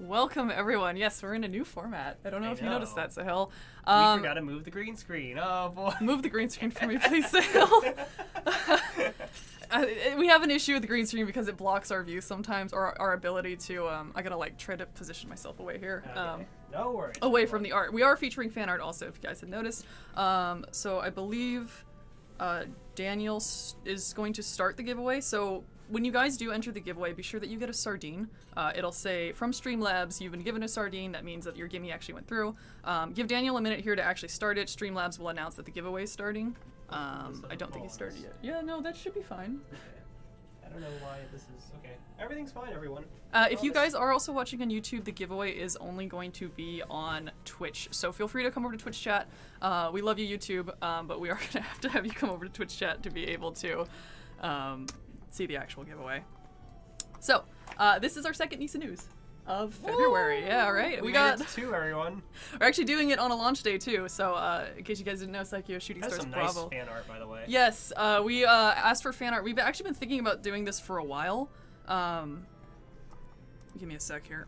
Welcome, everyone. Yes, we're in a new format. I don't know if you noticed that, Sahil. We forgot to move the green screen. Oh, boy. Move the green screen for me, please, Sahil. We have an issue with the green screen because it blocks our view sometimes, or our ability to, I gotta, like, try to position myself away here. Okay. No worries. Away from the art. We are featuring fan art also, if you guys had noticed. So I believe Daniel is going to start the giveaway, so when you guys do enter the giveaway, be sure that you get a sardine. It'll say, from Streamlabs, you've been given a sardine. That means that your gimme actually went through. Give Daniel a minute here to actually start it. Streamlabs will announce that the giveaway is starting. I don't think he started yet. Yeah, no, that should be fine. Okay. I don't know why this is... Okay. Everything's fine, everyone. If you guys are also watching on YouTube, the giveaway is only going to be on Twitch. So feel free to come over to Twitch chat. We love you, YouTube, but we are going to have you come over to Twitch chat to be able to see the actual giveaway. So, this is our second NISA news of February. Woo! Yeah, right? We got two, everyone. We're actually doing it on a launch day, too. So, in case you guys didn't know, Psycho Shooting Stars Bravo. That's some nice fan art, by the way. Yes, we asked for fan art. We've actually been thinking about doing this for a while. Give me a sec here.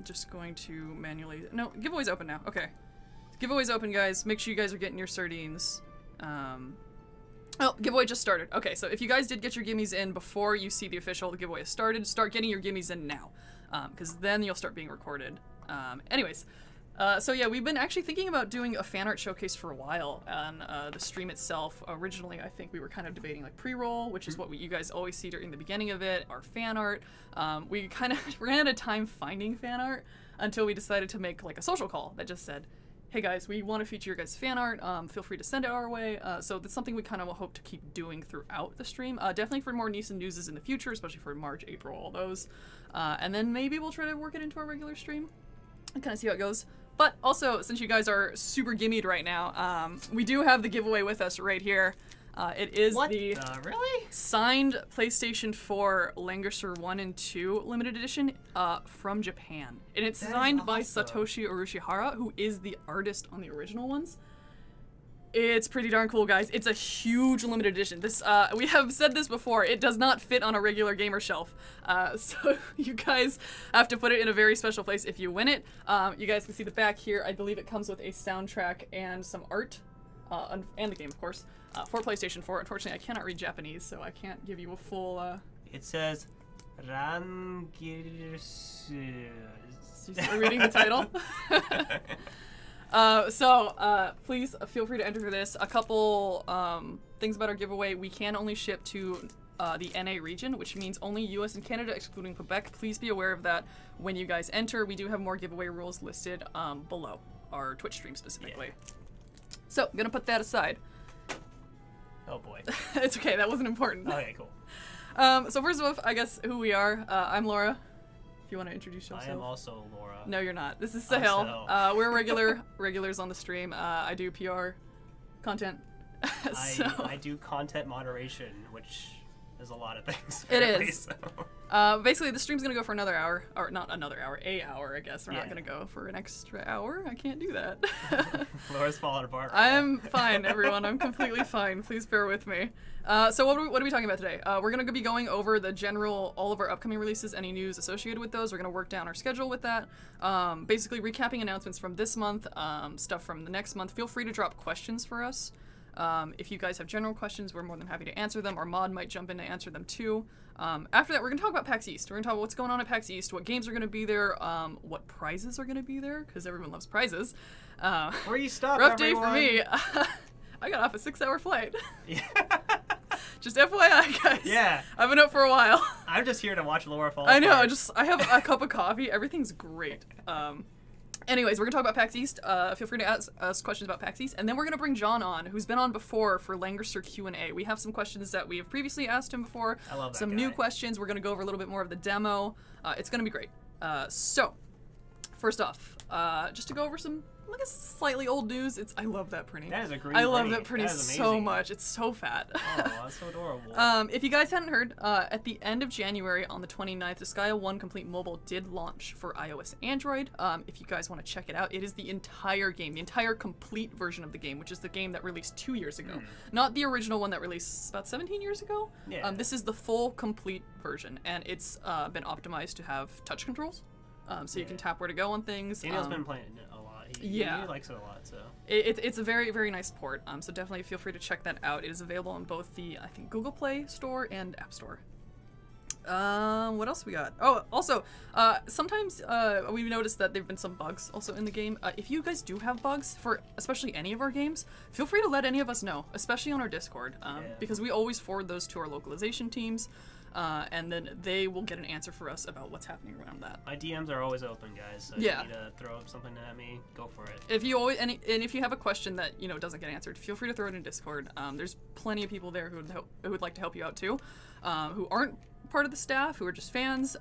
Just going to manually... No, giveaway's open now. Okay. Giveaway's open, guys. Make sure you guys are getting your sardines. Oh, giveaway just started. Okay, so if you guys did get your gimmies in before you see the official giveaway has started, start getting your gimmies in now. Because then you'll start being recorded. Anyways, so yeah, we've been actually thinking about doing a fan art showcase for a while on the stream itself. Originally, I think we were kind of debating like pre-roll, which is what you guys always see during the beginning of it, our fan art. We kind of ran out of time finding fan art until we decided to make like a social call that just said, hey guys, we want to feature your guys' fan art, feel free to send it our way. So that's something we kind of hope to keep doing throughout the stream. Definitely for more NISA newses in the future, especially for March, April, all those. And then maybe we'll try to work it into our regular stream and kind of see how it goes. But also, since you guys are super gimmied right now, we do have the giveaway with us right here. It is the really? signed PlayStation 4 Langursher 1 and 2 limited edition from Japan. And it's signed by Satoshi Urushihara, who is the artist on the original ones. It's pretty darn cool, guys. It's a huge limited edition. This we have said this before. It does not fit on a regular gamer shelf. So you guys have to put it in a very special place if you win it. You guys can see the back here. I believe it comes with a soundtrack and some art. And the game, of course, for PlayStation 4. Unfortunately, I cannot read Japanese, so I can't give you a full, It says, Rangirsu. Are reading the title? Please feel free to enter this. A couple things about our giveaway. We can only ship to the NA region, which means only US and Canada, excluding Quebec. Please be aware of that when you guys enter. We do have more giveaway rules listed below our Twitch stream specifically. Yeah. So, I'm gonna put that aside. Oh boy. It's okay, that wasn't important. Okay, cool. So first of all, I guess who we are. I'm Laura. If you want to introduce yourself. I am also Laura. No, you're not. This is Sahil. We're regulars on the stream. I do PR content. I do content moderation, which is a lot of things. It is. Basically, the stream's gonna go for another hour, or not another hour, an hour, I guess. We're not gonna go for an extra hour. I can't do that. Laura's falling apart. I'm fine, everyone. I'm completely fine. Please bear with me. So what are we talking about today? We're gonna be going over all of our upcoming releases, any news associated with those. We're gonna work down our schedule with that. Basically, recapping announcements from this month, stuff from the next month. Feel free to drop questions for us. If you guys have general questions, we're more than happy to answer them. Our mod might jump in to answer them too. After that, we're going to talk about PAX East. We're going to talk about what's going on at PAX East, what games are going to be there, what prizes are going to be there, because everyone loves prizes. Free stuff, rough everyone. day for me. I got off a 6-hour flight. Yeah. Just FYI, guys. Yeah. I've been up for a while. I'm just here to watch Laura fall I know. apart. I have a cup of coffee. Everything's great. Anyways, we're going to talk about PAX East. Feel free to ask us questions about PAX East. And then we're going to bring John on, who's been on before for Langursher Q&A. We have some questions that we have previously asked him before. I love that Some guy. new questions. We're going to go over a little bit more of the demo. It's going to be great. So, first off, just to go over some, I guess, slightly old news. I love that printing. That is a great I love that printing that is so much. It's so fat. Oh, that's so adorable. If you guys hadn't heard, at the end of January on the 29th, Disgaea 1 Complete Mobile did launch for iOS and Android. If you guys want to check it out, it is the entire game, the entire complete version of the game, which is the game that released 2 years ago. Not the original one that released about 17 years ago. Yeah. This is the full complete version, and it's been optimized to have touch controls. so you can tap where to go on things. Daniel's been playing it a lot. He likes it a lot, so. It's a very, very nice port, so definitely feel free to check that out. It is available on both the, I think, Google Play Store and App Store. What else we got? Oh, also, sometimes we've noticed that there have been some bugs also in the game. If you guys do have bugs for especially any of our games, feel free to let any of us know, especially on our Discord, because we always forward those to our localization teams, and then they will get an answer for us about what's happening around that. My DMs are always open, guys, so if you need to throw up something at me, go for it. If you always, and if you have a question that, you know, doesn't get answered, feel free to throw it in Discord. There's plenty of people there who would like to help you out too, who aren't part of the staff, who are just fans,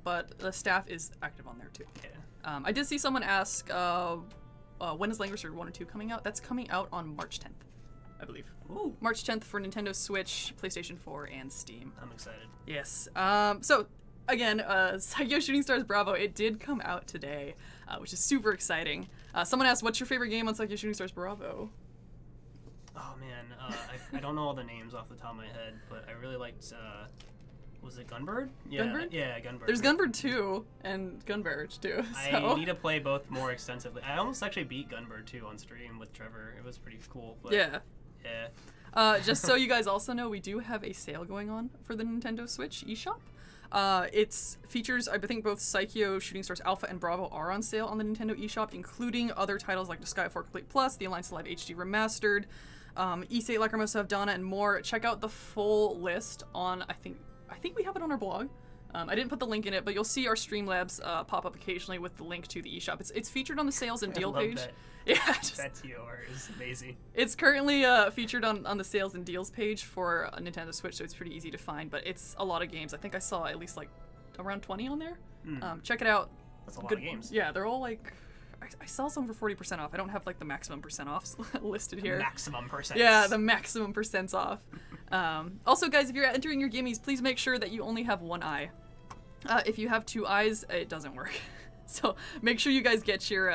but the staff is active on there too. Yeah. I did see someone ask, when is Langrisser 1 and 2 coming out? That's coming out on March 10th, I believe. Ooh. March 10th for Nintendo Switch, PlayStation 4, and Steam. I'm excited. Yes. So, again, Sahil Shooting Stars Bravo, it did come out today, which is super exciting. Someone asked, what's your favorite game on Sahil Shooting Stars Bravo? Oh, man. I don't know all the names off the top of my head, but I really liked... was it Gunbird? Yeah, Gunbird? Yeah, Gunbird. There's Gunbird 2 and Gunbarge too. So. I need to play both more extensively. I almost actually beat Gunbird 2 on stream with Trevor. It was pretty cool. But yeah. Yeah. Just so you guys also know, we do have a sale going on for the Nintendo Switch eShop. It's features, I think both Psycho, Shooting Stars Alpha, and Bravo are on sale on the Nintendo eShop, including other titles like Disgaea 4 Complete Plus, The Alliance Alive HD Remastered, Issei Lacrimosa of Dana, and more. Check out the full list on, I think we have it on our blog. I didn't put the link in it, but you'll see our Streamlabs pop up occasionally with the link to the eShop. It's featured on the sales and deal page. That. Yeah, that TOR is amazing. It's currently featured on the sales and deals page for Nintendo Switch, so it's pretty easy to find. But it's a lot of games. I think I saw at least like around 20 on there. Check it out. That's a lot of games. Yeah, they're all like. I saw some for 40% off. I don't have like the maximum percent off listed here. Maximum percent. Yeah, the maximum percents off. Also, guys, if you're entering your gimmies, please make sure that you only have one eye. If you have two eyes, it doesn't work. So make sure you guys get your.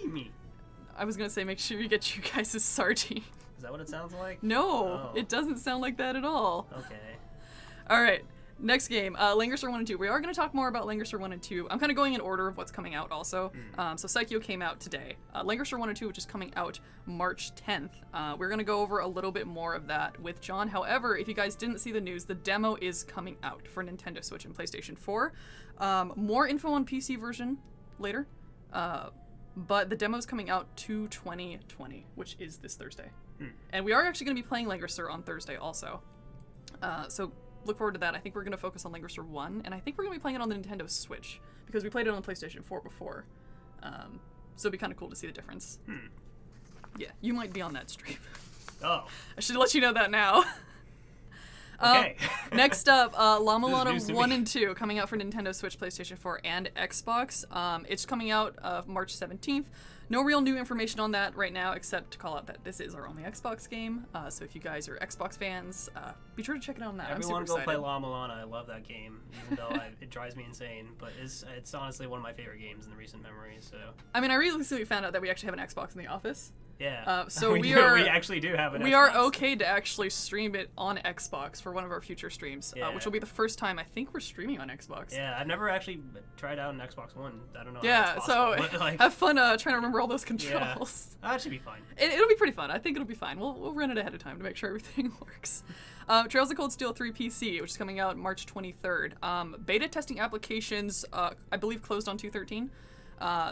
Me. I was gonna say make sure you get your guys' sardine. Is that what it sounds like? No, it doesn't sound like that at all. Okay. All right. Next game, Langrisser 1 and 2. We are going to talk more about Langrisser 1 and 2. I'm kind of going in order of what's coming out also. So Psycho came out today. Langrisser 1 and 2, which is coming out March 10th. We're going to go over a little bit more of that with John. However, if you guys didn't see the news, the demo is coming out for Nintendo Switch and PlayStation 4. More info on PC version later. But the demo is coming out 2/20/20, which is this Thursday. And we are actually going to be playing Langrisser on Thursday also. So look forward to that. I think we're going to focus on Langrisser 1, and I think we're going to be playing it on the Nintendo Switch, because we played it on PlayStation 4 before. So it'd be kind of cool to see the difference. Yeah, you might be on that stream. Oh. I should let you know that now. Okay. Next up, La Mulana 1 and 2, coming out for Nintendo Switch, PlayStation 4, and Xbox. It's coming out March 17th. No real new information on that right now, except to call out that this is our only Xbox game. So if you guys are Xbox fans, be sure to check it out on that. Everyone I'm super go play excited. La Mulana. I love that game, even though it drives me insane. But it's honestly one of my favorite games in the recent memory. So. I mean, I recently found out that we actually have an Xbox in the office. Yeah. So we actually do have an Xbox. We are okay to actually stream it on Xbox for one of our future streams, Yeah. which will be the first time I think we're streaming on Xbox. Yeah, I've never actually tried out an Xbox One. I don't know. Yeah, how that's so possible, but, like, have fun trying to remember all those yeah, controls. that should be fine. It'll be pretty fun. I think it'll be fine. We'll run it ahead of time to make sure everything works. Trails of Cold Steel 3 PC, which is coming out March 23rd. Beta testing applications, I believe, closed on 2/13.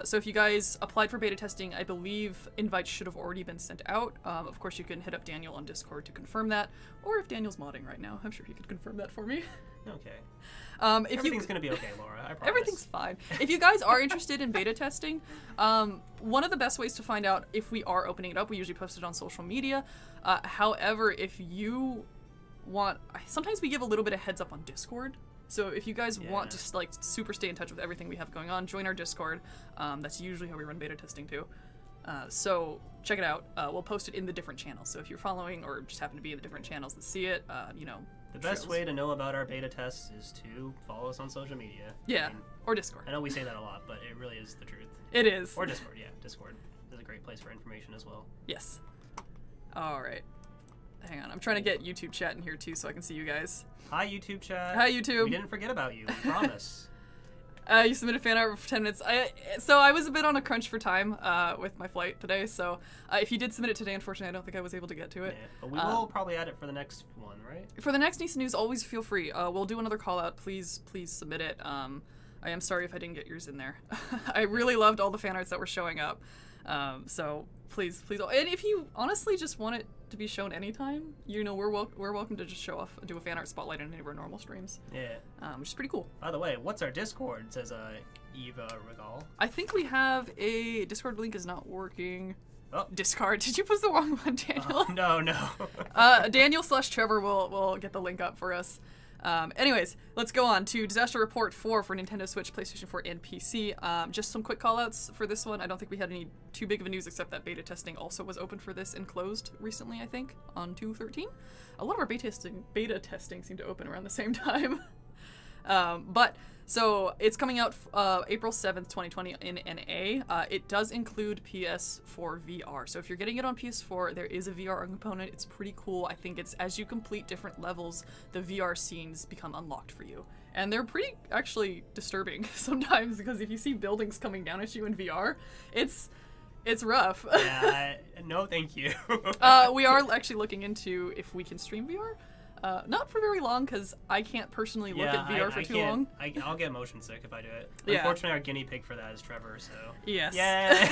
So if you guys applied for beta testing, I believe invites should have already been sent out. Of course, you can hit up Daniel on Discord to confirm that, or if Daniel's modding right now, I'm sure he could confirm that for me. Okay. Everything's gonna be okay, Laura. I promise. Everything's fine. If you guys are interested in beta testing, one of the best ways to find out if we are opening it up, we usually post it on social media. However, if you want, sometimes we give a little bit of heads up on Discord. So if you guys want to like super stay in touch with everything we have going on, join our Discord. That's usually how we run beta testing too. So check it out. We'll post it in the different channels. So if you're following or just happen to be in the different channels and see it, you know. The best way to know about our beta tests is to follow us on social media. Yeah, I mean, or Discord. I know we say that a lot, but it really is the truth. It is. Or Discord, yeah. Discord is a great place for information as well. Yes. All right. Hang on, I'm trying to get YouTube chat in here too so I can see you guys. Hi, YouTube chat. Hi, YouTube. We didn't forget about you, we promise. You submitted fan art for 10 minutes. So I was a bit on a crunch for time with my flight today, so if you did submit it today, unfortunately, I don't think I was able to get to it. Yeah, but we will probably add it for the next one, right? For the next NISA news, always feel free. We'll do another call out. Please submit it. I am sorry if I didn't get yours in there. I really loved all the fan arts that were showing up. So please, and if you honestly just want it to be shown anytime, you know, we're welcome to just do a fan art spotlight on any of our normal streams. Yeah. Which is pretty cool. By the way, what's our Discord? Says Eva Regal. I think we have a Discord link is not working. Oh. Discard. Did you put the wrong one, Daniel? No. Daniel/Trevor will get the link up for us. Anyways, let's go on to Disaster Report 4 for Nintendo Switch, PlayStation 4, and PC. Just some quick callouts for this one. I don't think we had any too big of a news except that beta testing also was open for this and closed recently, I think, on 2/13. A lot of our beta testing seemed to open around the same time. So it's coming out April 7th, 2020 in NA. It does include PS4 VR. So if you're getting it on PS4, there is a VR component. It's pretty cool. I think it's as you complete different levels, the VR scenes become unlocked for you. And they're pretty actually disturbing sometimes because if you see buildings coming down at you in VR, it's rough. Yeah, no thank you. We are actually looking into if we can stream VR. Not for very long, because I can't personally look at VR for too long. I'll get motion sick if I do it. Yeah. Unfortunately, our guinea pig for that is Trevor, so... Yes. Yay!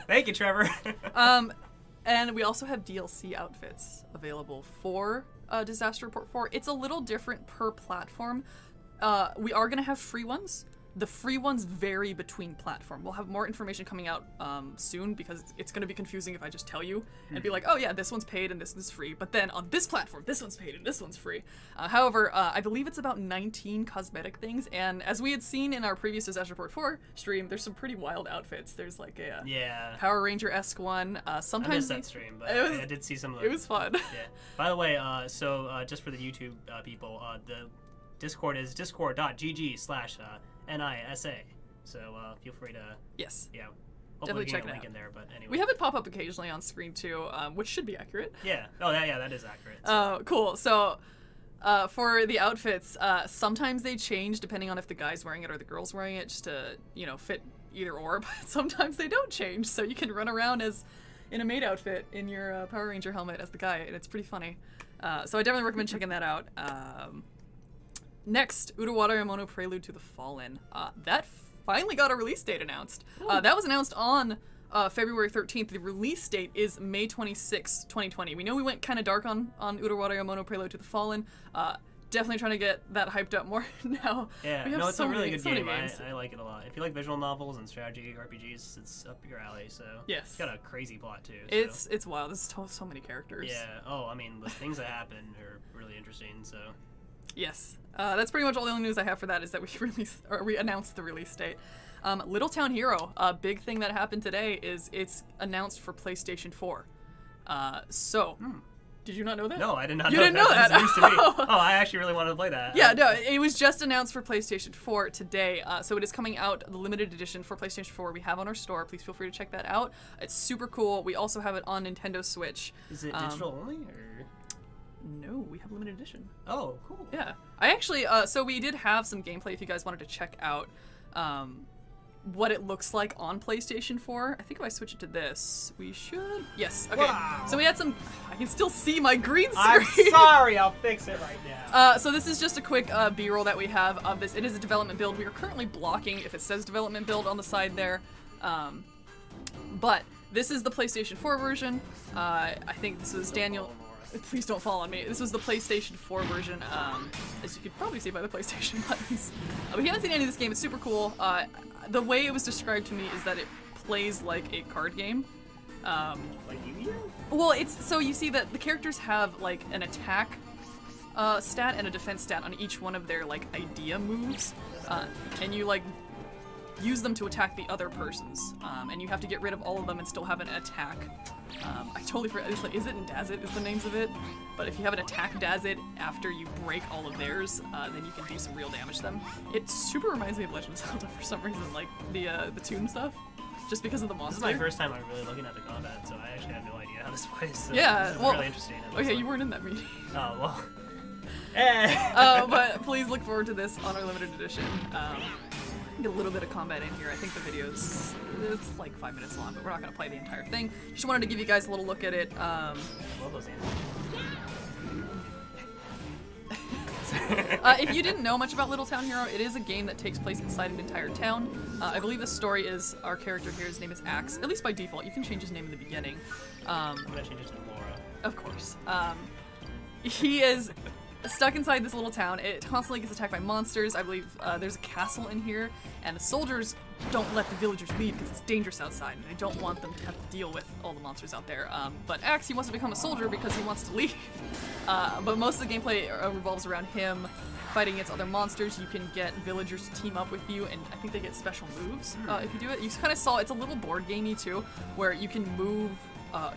Thank you, Trevor. And we also have DLC outfits available for Disaster Report 4. It's a little different per platform. We are going to have free ones. The free ones vary between platform. We'll have more information coming out soon because it's going to be confusing if I just tell you and be like, oh yeah, this one's paid and this one's free. But then on this platform, this one's paid and this one's free. However, I believe it's about 19 cosmetic things. And as we had seen in our previous Disaster Report 4 stream, there's some pretty wild outfits. There's like a Power Ranger-esque one. Sometimes I missed that stream, but I did see some of it was fun. Yeah. By the way, so just for the YouTube people, the Discord is discord.gg/NISA. So feel free to definitely check it out. In there, but anyway. We have it pop up occasionally on screen too, which should be accurate. Yeah. Oh yeah, that is accurate. So. Cool. So for the outfits, sometimes they change depending on if the guy's wearing it or the girl's wearing it, just to fit either or. But sometimes they don't change, so you can run around as in a maid outfit in your Power Ranger helmet as the guy, and it's pretty funny. So I definitely recommend checking that out. Next, Uruwara Yamono Prelude to the Fallen. That finally got a release date announced. That was announced on February 13th. The release date is May 26, 2020. We know we went kind of dark on Uruwara Yamono Prelude to the Fallen. Definitely trying to get that hyped up more now. Yeah, it's a really good game. I like it a lot. If you like visual novels and strategy RPGs, it's up your alley. So yes, it's got a crazy plot too. So. It's wild. There's so many characters. Yeah. Oh, I mean, the things that happen are really interesting. So. Yes. That's pretty much all the only news I have for that is that we announced the release date. Little Town Hero, a big thing that happened today is it's announced for PlayStation 4. Did you not know that? No, I did not know that. You didn't know that? News to me. Oh, I actually really wanted to play that. Yeah, no, it was just announced for PlayStation 4 today. So it is coming out, the limited edition for PlayStation 4 we have on our store. Please feel free to check that out. It's super cool. We also have it on Nintendo Switch. Is it digital only, or...? No, we have limited edition. Oh, cool. Yeah. I actually, so we did have some gameplay if you guys wanted to check out what it looks like on PlayStation 4. I think if I switch it to this, we should... Yes, okay. Wow. So we had some... I can still see my green screen. I'm sorry, I'll fix it right now. So this is just a quick B-roll that we have of this. It is a development build. We are currently blocking if it says development build on the side there. But this is the PlayStation 4 version. I think this was Daniel... Please don't fall on me. This was the PlayStation 4 version, as you could probably see by the PlayStation buttons. But if you haven't seen any of this game, it's super cool. The way it was described to me is that it plays like a card game. Like Yu-Gi-Oh? Well, so you see that the characters have like an attack stat and a defense stat on each one of their like idea moves, and you like use them to attack the other persons, and you have to get rid of all of them and still have an attack. I totally forgot. It's like, is it and Dazit is the names of it? But if you have an attack Dazit after you break all of theirs, then you can do some real damage to them. It super reminds me of Legend of Zelda for some reason, like the tune stuff, just because of the monster. This is my first time I'm really looking at the combat, so I actually have no idea how this plays. So yeah, this is well, really interesting. Okay, you weren't in that meeting. Oh well. But please look forward to this on our limited edition. Get a little bit of combat in here. I think the video's it's like 5 minutes long, but we're not gonna play the entire thing. Just wanted to give you guys a little look at it. I love those animals. If you didn't know much about Little Town Hero, it is a game that takes place inside an entire town. I believe the story is our character here, his name is Axe, at least by default. You can change his name in the beginning. I'm gonna change it to Laura. Of course. He is stuck inside this little town. It constantly gets attacked by monsters. I believe there's a castle in here, and the soldiers don't let the villagers leave because it's dangerous outside, and they don't want them to have to deal with all the monsters out there. But Axe, he wants to become a soldier because he wants to leave. But most of the gameplay revolves around him fighting against other monsters. You can get villagers to team up with you, and I think they get special moves if you do it. You kind of saw it's a little board gamey too, where you can move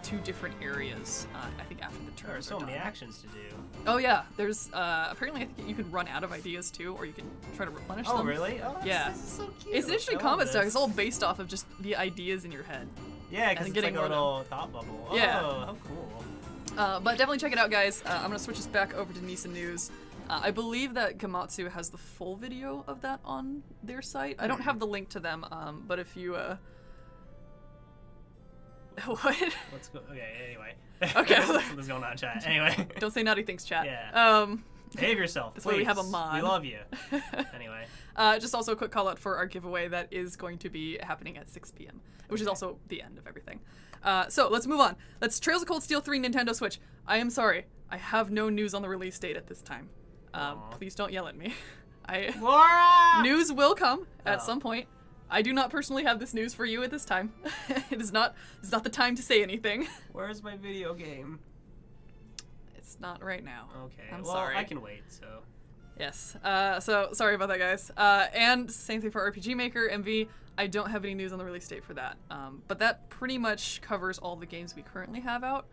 to different areas. I think after the turns. There are so many actions to do. Oh yeah, there's apparently I think you can run out of ideas too, or you can try to replenish them. Oh really? Oh, yeah. This is so cute. It's an interesting combat style. It's all based off of just the ideas in your head. Yeah, because it's like a little thought bubble. Yeah. Oh, how cool. But definitely check it out, guys. I'm gonna switch us back over to NISA News. I believe that Gamatsu has the full video of that on their site. I don't have the link to them, but if you what? Let's go. Okay, anyway. Okay. Something's going on in chat. Anyway. Don't say naughty things, chat. Yeah. Behave yourself, That's please. why we have a mod. We love you. Anyway. Just also a quick call out for our giveaway that is going to be happening at 6 p.m., which is also the end of everything. So let's move on. Let's Trails of Cold Steel 3 Nintendo Switch. I am sorry. I have no news on the release date at this time. Please don't yell at me. Laura! News will come at some point. I do not personally have this news for you at this time. It's not the time to say anything. Where's my video game? It's not right now. Okay. I'm well, sorry. I can wait, so. Yes. So sorry about that, guys. And same thing for RPG Maker, MV. I don't have any news on the release date for that. But that pretty much covers all the games we currently have out.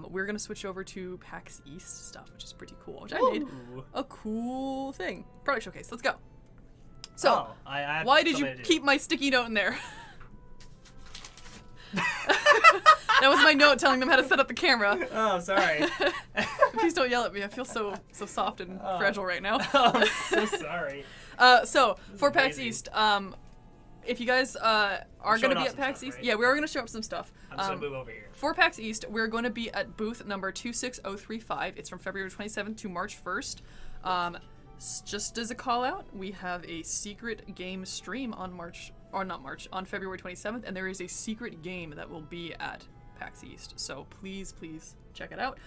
We're gonna switch over to PAX East stuff, which is pretty cool. Which I made a cool thing. Product showcase. Let's go. So, why did you keep my sticky note in there? That was my note telling them how to set up the camera. Oh, sorry. Please don't yell at me. I feel so soft and fragile right now. I'm so sorry. So, for PAX East, if you guys are going to be at PAX East, right? Yeah, we are going to show up some stuff. I'm just going to move over here. For PAX East, we're going to be at booth number 26035. It's from February 27th to March 1st. Just as a call out, we have a secret game stream on on February 27th, and there is a secret game that will be at PAX East. So please check it out.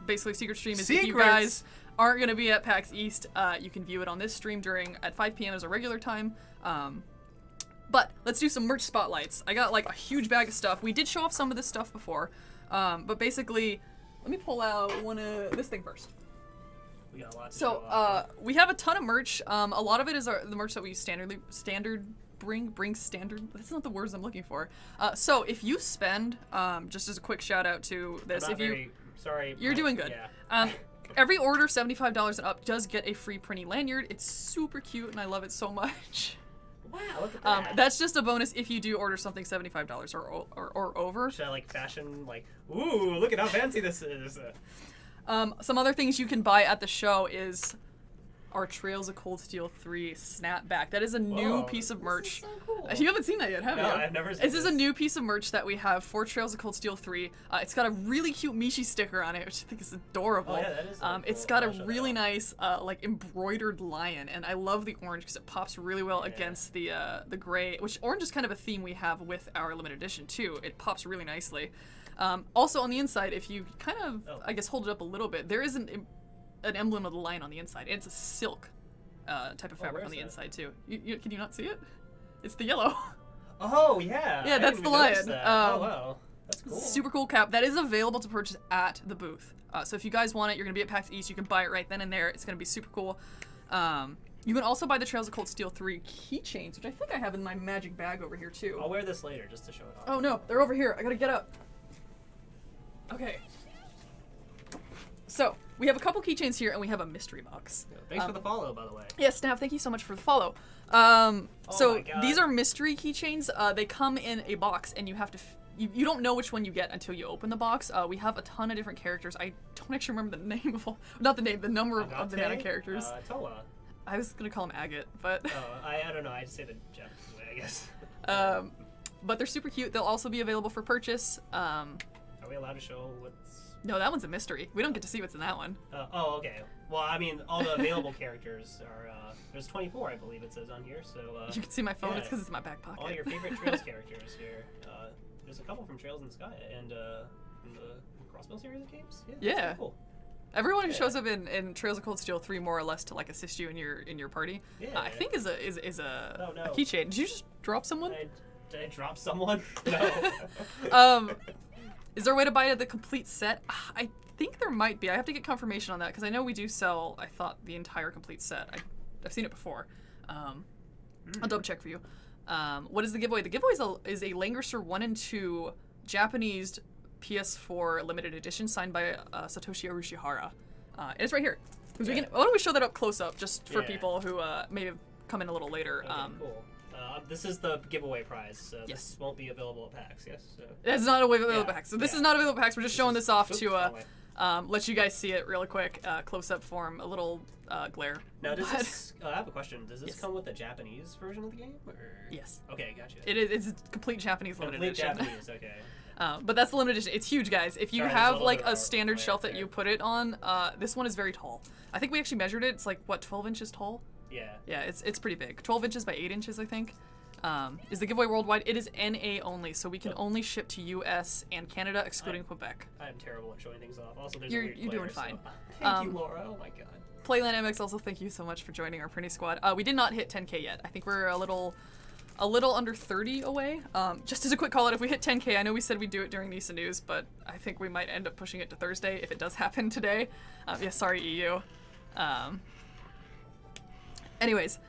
Basically, secret stream is if you guys aren't going to be at PAX East, you can view it on this stream at 5 p.m. as a regular time. But let's do some merch spotlights. I got like a huge bag of stuff. We did show off some of this stuff before, but basically, let me pull out this thing first. We got a lot to show off. We have a ton of merch. A lot of it is the merch that we bring standard. That's not the words I'm looking for. So if you spend, just as a quick shout out to this, Sorry. You're doing good. Yeah. Every order $75 and up does get a free printy lanyard. It's super cute and I love it so much. Wow, look at that. That's just a bonus if you do order something $75 or over. Should I like fashion ooh, look at how fancy this is. Some other things you can buy at the show is our Trails of Cold Steel 3 snapback. That is a new piece of merch. This is so cool. You haven't seen that yet, have you? No, I've never seen this. This is a new piece of merch that we have for Trails of Cold Steel 3. It's got a really cute Mishi sticker on it, which I think is adorable. Oh, yeah, that is cool. It's got a really nice like embroidered lion, and I love the orange because it pops really well against the gray, which orange is kind of a theme we have with our limited edition too. It pops really nicely. Also on the inside, if you kind of, I guess, hold it up a little bit, there is an emblem of the lion on the inside. And it's a silk type of fabric on the inside too. Can you not see it? It's the yellow. Oh yeah. Yeah, that's the lion. Oh wow, that's cool. Super cool cap. That is available to purchase at the booth. So if you guys want it, you're gonna be at PAX East. You can buy it right then and there. It's gonna be super cool. You can also buy the Trails of Cold Steel 3 keychains, which I think I have in my magic bag over here too. I'll wear this later just to show it off. Oh no, they're over here. I gotta get up. Okay. So, we have a couple keychains here, and we have a mystery box. Thanks for the follow, by the way. Yes, Nav, thank you so much for the follow. So, these are mystery keychains. They come in a box, and you have to... You don't know which one you get until you open the box. We have a ton of different characters. I don't actually remember the name of all... Not the name, the number of the amount of characters. Toa. I was gonna call him Agate, but I don't know. I just say the Japanese way, I guess. But they're super cute. They'll also be available for purchase. Are we allowed to show what's? No, that one's a mystery. We don't get to see what's in that one. Oh, okay. Well, I mean, all the available characters are. There's 24, I believe it says on here. So. You can see my phone. Yeah, it's because it's in my back pocket. All your favorite Trails characters here. There's a couple from Trails in the Sky and from the Crossbow series of games. Yeah. That's cool. Everyone who shows up in Trails of Cold Steel 3 more or less to like assist you in your party, I think is a keychain. Did you just drop someone? Did I drop someone? No. Is there a way to buy the complete set? I think there might be. I have to get confirmation on that because I know we do sell, I thought, the entire complete set. I've seen it before. I'll double check for you. What is the giveaway? The giveaway is a Langrisser 1 and 2 Japanese PS4 limited edition signed by Satoshi Arushihara. And it's right here. Why don't we show that up close up just for people who may have come in a little later. Okay, cool. This is the giveaway prize. So yes. This won't be available at PAX, yes? So. It's not available at PAX. So this is not available at PAX. We're just showing this off to let you guys see it real quick, close-up form, a little glare. Now, does this, I have a question. Does this come with the Japanese version of the game? Or? Yes. Okay, gotcha. It's complete Japanese limited edition. Complete Japanese, okay. But that's the limited edition. It's huge, guys. If you have like a standard shelf that you put it on, this one is very tall. I think we actually measured it. It's like, what, 12 inches tall? Yeah. Yeah, it's pretty big. 12 inches by 8 inches, I think. Is the giveaway worldwide? It is NA only, so we can only ship to US and Canada, excluding Quebec. I'm terrible at showing things off. Also, there's you're doing fine. So, thank you, Laura. Oh my god. Playland MX also, thank you so much for joining our printing squad. We did not hit 10K yet. I think we're a little under 30 away. Just as a quick call out, if we hit 10K, I know we said we'd do it during NISA News, but I think we might end up pushing it to Thursday if it does happen today. Sorry, EU. Anyways.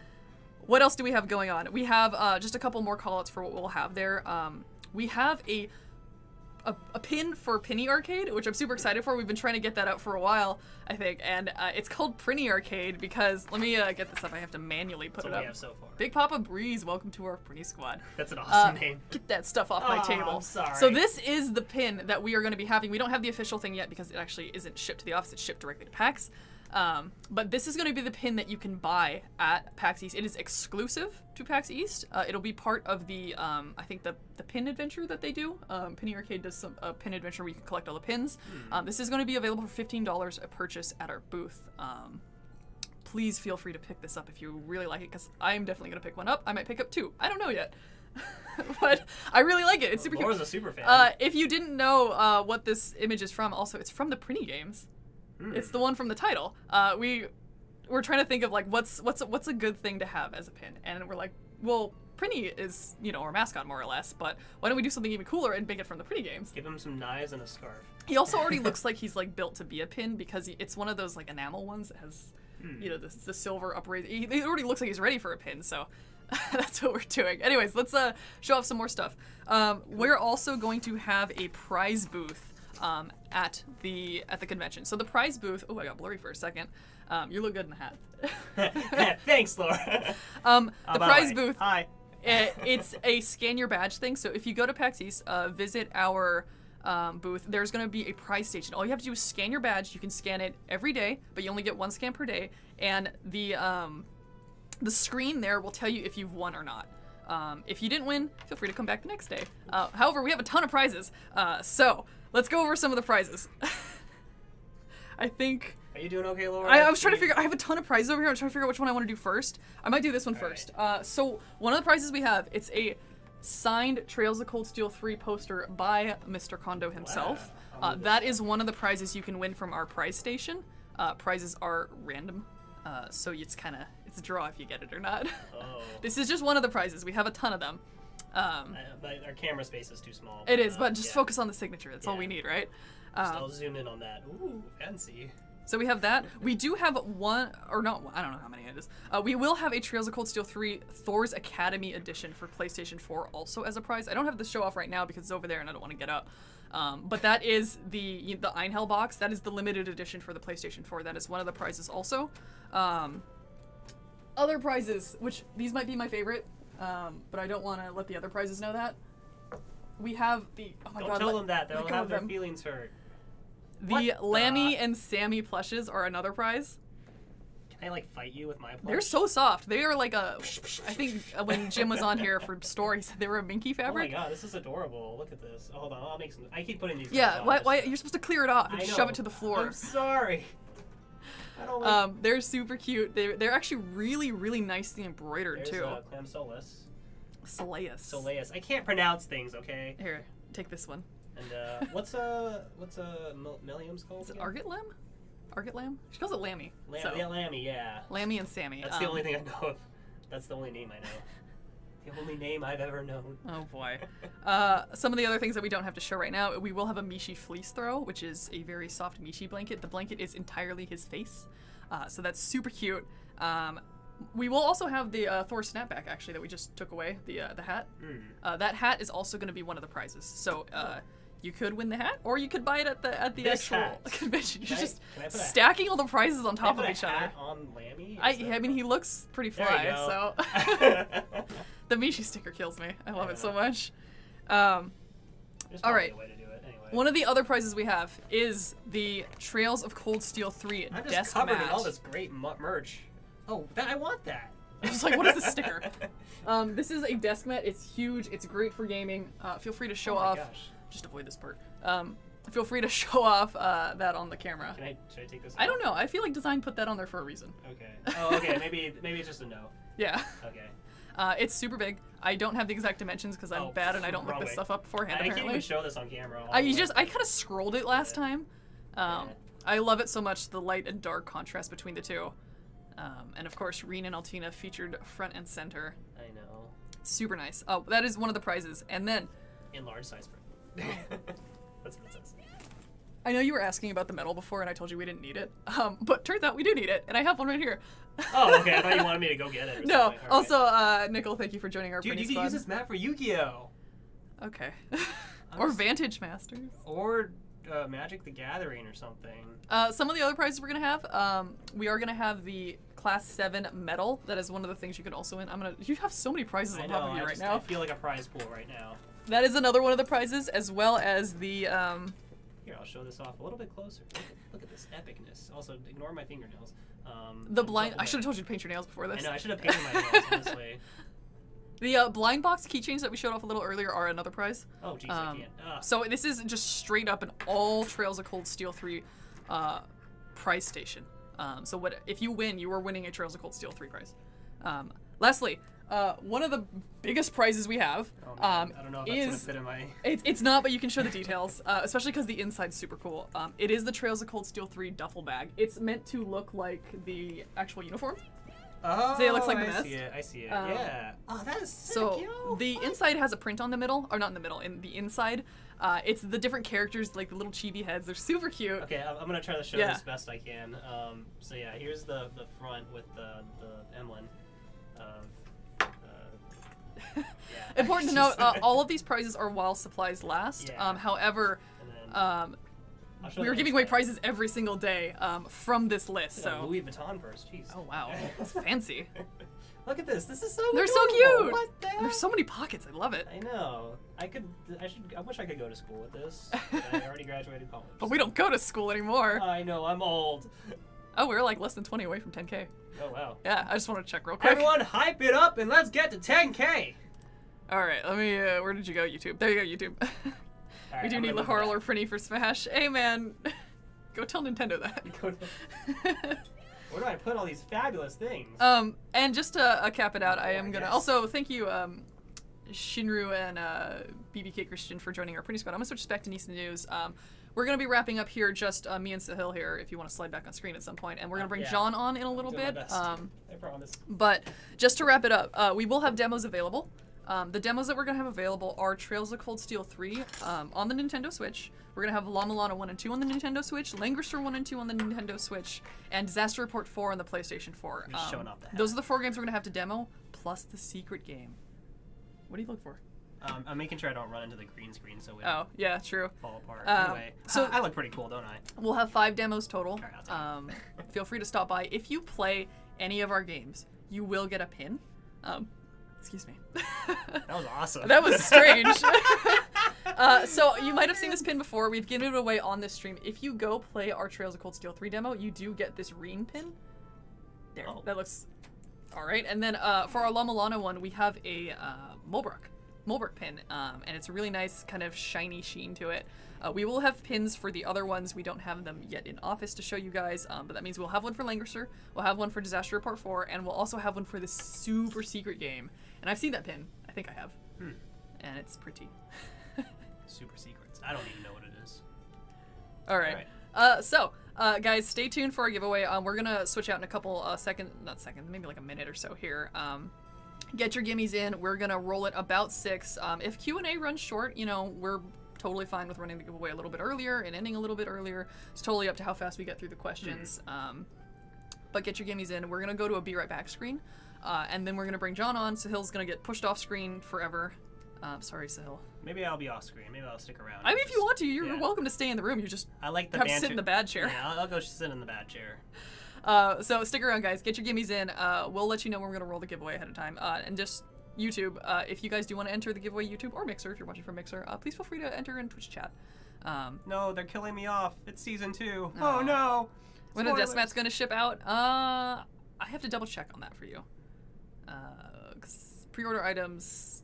What else do we have going on? We have just a couple more callouts for what we'll have there. We have a pin for Penny Arcade, which I'm super excited for. We've been trying to get that out for a while, I think, and it's called Prinny Arcade because let me get this up. I have to manually put it up. We have so far. Big Papa Breeze, welcome to our Prinny Squad. That's an awesome name. Get that stuff off my table. I'm sorry. So this is the pin that we are going to be having. We don't have the official thing yet because it actually isn't shipped to the office. It's shipped directly to PAX. But this is going to be the pin that you can buy at PAX East. It is exclusive to PAX East. It'll be part of the, I think the pin adventure that they do. Penny Arcade does some pin adventure where you can collect all the pins. This is going to be available for $15 a purchase at our booth. Please feel free to pick this up if you really like it, because I'm definitely going to pick one up. I might pick up two. I don't know yet. But I really like it. It's super cute. Laura's a super fan. If you didn't know what this image is from, also, it's from the Prinny games. It's the one from the title. We're trying to think of like what's a good thing to have as a pin, and we're like, well, Prinny is our mascot more or less, but why don't we do something even cooler and make it from the Prinny games? Give him some knives and a scarf. He also already looks like he's like built to be a pin because it's one of those like enamel ones that has the silver upraised. He already looks like he's ready for a pin, so that's what we're doing. Anyways, let's show off some more stuff. We're also going to have a prize booth at the convention. So the prize booth, oh, I got blurry for a second. You look good in the hat. Thanks, Laura. The prize booth. Hi. It's a scan your badge thing. So if you go to PAX East, visit our booth, there's going to be a prize station. All you have to do is scan your badge. You can scan it every day, but you only get one scan per day. And the screen there will tell you if you've won or not. If you didn't win, feel free to come back the next day. However, we have a ton of prizes. So let's go over some of the prizes. I think... Are you doing okay, Laura? I was trying to figure... I have a ton of prizes over here. I'm trying to figure out which one I want to do first. I might do this one first. Right. So one of the prizes we have, it's a signed Trails of Cold Steel 3 poster by Mr. Kondo himself. Wow. That is one of the prizes you can win from our prize station. Prizes are random. So it's kind of... It's a draw if you get it or not. Oh. This is just one of the prizes. We have a ton of them. But our camera space is too small. It is, but just focus on the signature. That's all we need, right? I'll zoom in on that. Ooh, fancy. So we have that. We do have one, or not one, I don't know how many it is. We will have a Trails of Cold Steel 3 Thor's Academy Edition for PlayStation 4 also as a prize. I don't have the show off right now because it's over there and I don't want to get up. But that is the Einhell box. That is the limited edition for the PlayStation 4. That is one of the prizes also. Other prizes, which these might be my favorite, but I don't want to let the other prizes know that. We have the... Oh my God, don't tell them that. They'll have their feelings hurt. The Lammy and Sammy plushes are another prize. Can I like fight you with my plush? They're so soft. They are like a. I think when Jim was on here for story, he said they were a minky fabric. Oh my god, this is adorable. Look at this. Hold on, I'll make some. I keep putting these. Yeah, why you're supposed to clear it off and shove it to the floor. I'm sorry. I don't like... They're super cute. They're actually really nicely embroidered too. Clam Solus. Soleus. I can't pronounce things, okay? Here, take this one. And what's Milliam's called? Is it Argot Lamb? Argot Lamb? She calls it Lammy. Yeah, Lammy, yeah. Lammy and Sammy. That's the only thing I know of. That's the only name I know. The only name I've ever known. Oh boy. Some of the other things that we don't have to show right now, we will have a Mishi fleece throw, which is a very soft Mishi blanket. The blanket is entirely his face, so that's super cute. We will also have the Thor snapback, actually, that we just took away, the hat. That hat is also going to be one of the prizes. So you could win the hat, or you could buy it at the actual convention. You're just stacking all the prizes on top of each other. On Lammy? I mean, he looks pretty fly, so... The Mishi sticker kills me. I love it so much. All right. One of the other prizes we have is the Trails of Cold Steel 3 I'm desk just covered mat. in all this great merch. Oh, I want that. I was like, what is this sticker? This is a desk mat. It's huge. It's great for gaming. Feel free to show off. Gosh. Just avoid this part. Feel free to show off that on the camera. Should I take this off? I don't know. I feel like design put that on there for a reason. Okay. Oh, okay. Maybe it's just a no. Yeah. Okay. It's super big. I don't have the exact dimensions because I'm bad and I don't look this stuff up beforehand. I can't even show this on camera. I kind of scrolled it last time. I love it so much, the light and dark contrast between the two. And of course, Reen and Altina featured front and center. I know. Super nice. Oh, that is one of the prizes. And then... in large size print. That's what it says. I know you were asking about the medal before, and I told you we didn't need it. But turns out we do need it, and I have one right here. Oh, okay. I thought you wanted me to go get it. Or no. Right. Also, Nickel, thank you for joining our Dude, Pretty you can use this map for Yu-Gi-Oh! Okay. Or Vantage Masters. Or Magic the Gathering or something. Some of the other prizes we're going to have, we are going to have the Class 7 medal. That is one of the things you can also win. You have so many prizes on top of you right now. I feel like a prize pool right now. That is another one of the prizes, as well as the... Here, I'll show this off a little bit closer. Look at this epicness. Also, ignore my fingernails. The blind... I should have told you to paint your nails before this. I know, I should have painted my nails, honestly. The blind box keychains that we showed off a little earlier are another prize. Oh, jeez, I can't. So this is just straight up an all Trails of Cold Steel 3 prize station. So if you win, you are winning a Trails of Cold Steel 3 prize. Lastly, one of the biggest prizes we have I don't know if that's gonna fit in my... It's not, but you can show the details, especially because the inside's super cool. It is the Trails of Cold Steel 3 duffel bag. It's meant to look like the actual uniform. Oh, so it looks like the I see it. Yeah. Oh, that is sick, so the inside has a print on the middle, or not in the middle, in the inside. It's the different characters, like the little chibi heads. They're super cute. Okay, I'm gonna try to show this best I can. So yeah, here's the front with the emblem. Yeah. Important to note, all of these prizes are while supplies last. Yeah. However, we are giving away prizes every single day from this list. So Louis Vuitton purse, jeez. Oh wow, that's fancy. Look at this. This is so. They're adorable. so cute. What the heck? There's so many pockets. I love it. I know. I wish I could go to school with this. But I already graduated college. But we don't go to school anymore. I know. I'm old. Oh, we're like less than 20 away from 10K. Oh wow. Yeah, I just want to check real quick. Everyone, hype it up and let's get to 10K. All right, let me. Where did you go, YouTube? There you go, YouTube. Right, we do need Lahar or Prinny for Smash. Hey man, go tell Nintendo that. Where do I put all these fabulous things? And just to cap it out, I am gonna also thank you, Shinru and BBK Christian for joining our Prinny Squad. I'm gonna switch back to NISA News. We're gonna be wrapping up here, just me and Sahil here. If you want to slide back on screen at some point, and we're gonna bring John on in a little bit. I promise. But just to wrap it up, we will have demos available. The demos that we're going to have available are Trails of Cold Steel 3 on the Nintendo Switch. We're going to have Lama Lana 1 and 2 on the Nintendo Switch, Langrisser 1 and 2 on the Nintendo Switch, and Disaster Report 4 on the PlayStation 4. Just showing off the hat. Those are the 4 games we're going to have to demo, plus the secret game. What do you look for? I'm making sure I don't run into the green screen so we don't yeah, true. fall apart. Anyway, so I look pretty cool, don't I? We'll have 5 demos total. Right, feel free to stop by. If you play any of our games, you will get a pin. Excuse me. That was awesome. That was strange. So you might have seen this pin before. We've given it away on this stream. If you go play our Trails of Cold Steel 3 demo, you do get this Reen pin. That looks all right. And then for our Lama Lana one, we have a Mulbrook pin, and it's a really nice kind of shiny sheen to it. We will have pins for the other ones. We don't have them yet in office to show you guys, but that means we'll have one for Langrisser, we'll have one for Disaster Report 4, and we'll also have one for the super secret game. And I've seen that pin. I think I have. And it's pretty. Super secrets. I don't even know what it is. All right. Guys, stay tuned for our giveaway. We're gonna switch out in a couple maybe like a minute or so here. Get your gimmies in. We're gonna roll it about 6. If Q&A runs short, you know, we're totally fine with running the giveaway a little bit earlier and ending a little bit earlier. It's totally up to how fast we get through the questions. But get your gimmies in. We're gonna go to a be right back screen, and then we're gonna bring John on. Sahil's gonna get pushed off screen forever. Sorry, Sahil. Maybe I'll be off screen. Maybe I'll stick around. I mean, if you want to, you're welcome to stay in the room. You just I like the have to sit in the bad chair. Yeah, I'll go sit in the bad chair. So stick around, guys. Get your gimmies in. We'll let you know when we're gonna roll the giveaway ahead of time. And just YouTube, if you guys do want to enter the giveaway YouTube or Mixer, if you're watching from Mixer, please feel free to enter in Twitch chat. No, they're killing me off. It's season 2. Oh no. When the Deathmat's gonna ship out? I have to double check on that for you. 'Cause pre-order items.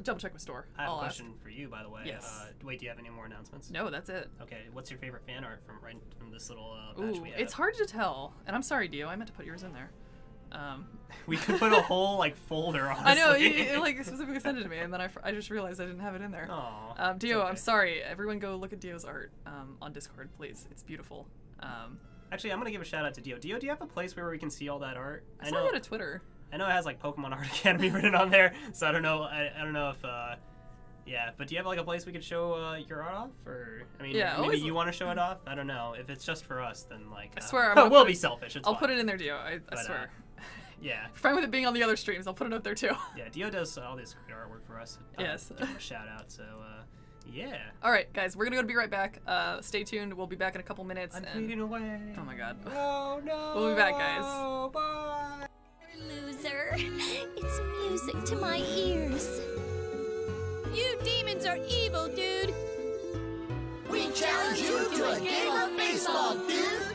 Double check with store. I have a question for you, by the way. Yes. Wait, do you have any more announcements? No, that's it. Okay, what's your favorite fan art from this little batch we have? It's hard to tell, and I'm sorry, Dio. I meant to put yours in there. We could put a whole like folder. Honestly. I know you like specifically sent it to me, and then I just realized I didn't have it in there. Aww, Dio, okay. I'm sorry. Everyone, go look at Dio's art on Discord, please. It's beautiful. Actually, I'm gonna give a shout out to Dio. Dio, do you have a place where we can see all that art? I saw you on Twitter. I know it has like Pokemon Art Academy written on there, so I don't know. I don't know if. Yeah, but do you have like a place we could show your art off, or I mean, yeah, maybe you want to show it off? I don't know. If it's just for us, then like I swear we'll be selfish. It's I'll fine. put it in there, Dio. I swear. Yeah. If I'm fine with it being on the other streams, I'll put it up there too. Yeah, Dio does all this great artwork for us. Yes. Give him a shout out. So yeah. All right, guys, we're gonna go to be right back. Stay tuned. We'll be back in a couple minutes. I'm fading away. Oh my God. No. We'll be back, guys. Bye. Loser. It's music to my ears. You demons are evil, dude. We challenge you to a game of baseball, dude.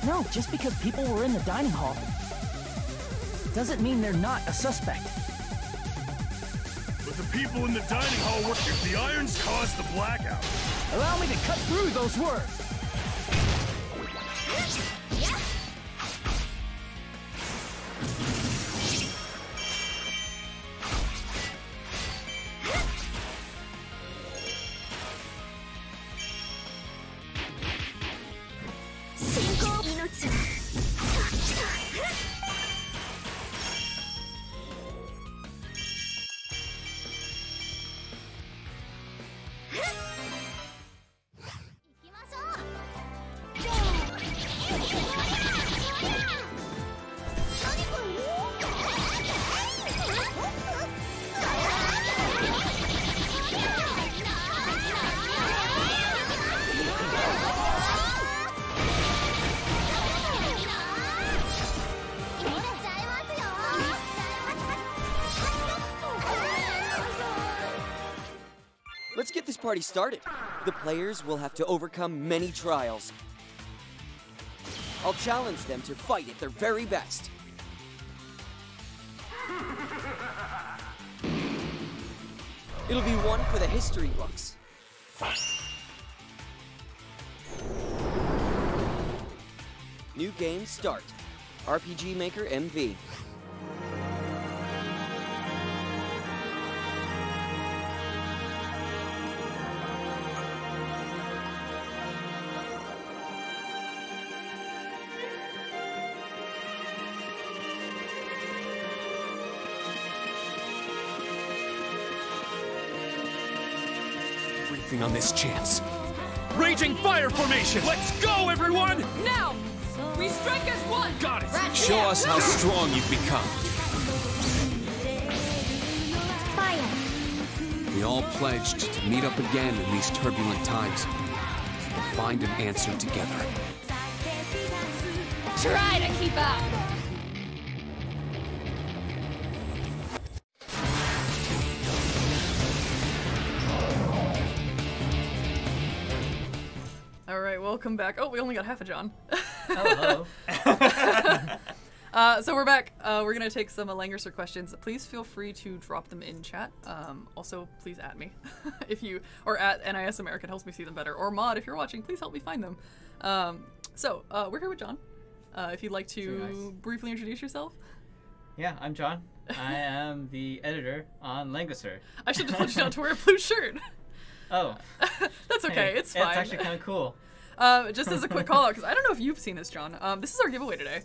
No, just because people were in the dining hall doesn't mean they're not a suspect. But the people in the dining hall were... If the irons caused the blackout... Allow me to cut through those words! let's get this party started. The players will have to overcome many trials. I'll challenge them to fight at their very best. It'll be one for the history books. New game start. RPG Maker MV. On this chance. Raging fire formation! Let's go, everyone! Now! We strike as one! Got it! Show us how strong you've become. Fire. We all pledged to meet up again in these turbulent times. To find an answer together. Try to keep up. Welcome back. Oh, we only got half a John. Hello. So we're back. We're gonna take some Langerser questions. Please feel free to drop them in chat. Also, please at me if you, or at NIS American, helps me see them better. Or Mod, if you're watching, please help me find them. We're here with John. If you'd like to briefly introduce yourself. Yeah, I'm John. I am the editor on Langerser. I should have told you not to wear a blue shirt. Oh. That's okay. Hey, it's fine. It's actually kind of cool. Just as a quick call out, because I don't know if you've seen this, John. This is our giveaway today.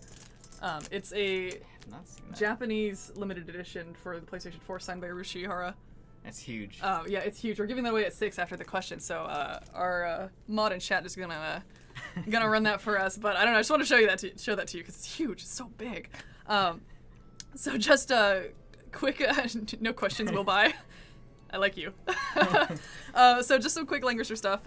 It's a Japanese limited edition for the PlayStation 4 signed by Rushi Ihara. That's huge. Yeah, it's huge. We're giving that away at 6 after the question, so our mod in chat is gonna run that for us. But I don't know. I just want to show that to you because it's huge. It's so big. So just quick, no questions will buy. I like you. So just some quick Langerser stuff.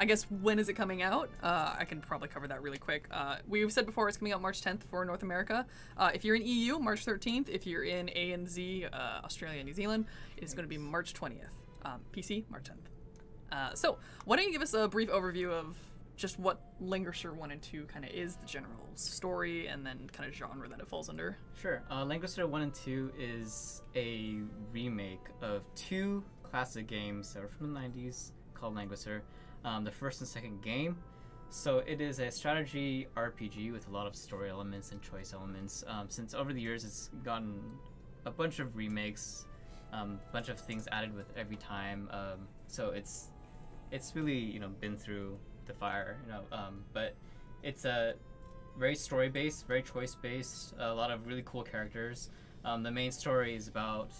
I guess when is it coming out? I can probably cover that really quick. We've said before it's coming out March 10th for North America. If you're in EU, March 13th. If you're in ANZ, Australia and New Zealand, it's going to be March 20th. PC, March 10th. So why don't you give us a brief overview of just what Langerser 1 and 2 kind of is, the general story, and then kind of genre that it falls under? Sure. Langerser 1 and 2 is a remake of two classic games that were from the 90s called Langerser. The first and second game. So it is a strategy RPG with a lot of story elements and choice elements. Since over the years it's gotten a bunch of remakes, bunch of things added with every time. So it's really been through the fire, but it's a very story based, very choice based. A lot of really cool characters. The main story is about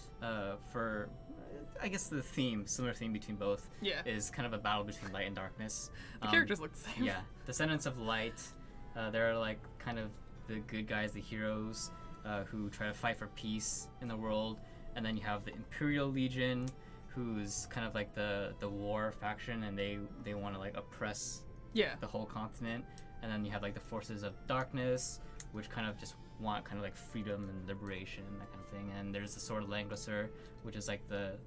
I guess the similar theme between both, is kind of a battle between light and darkness. The characters look the same. Yeah, Descendants of Light. They're like kind of the good guys, the heroes, who try to fight for peace in the world. And then you have the Imperial Legion, who's kind of like the war faction, and they want to like oppress the whole continent. And then you have like the Forces of Darkness, which kind of just want kind of like freedom and liberation and that kind of thing. And there's the Sword of Langerser, which is like the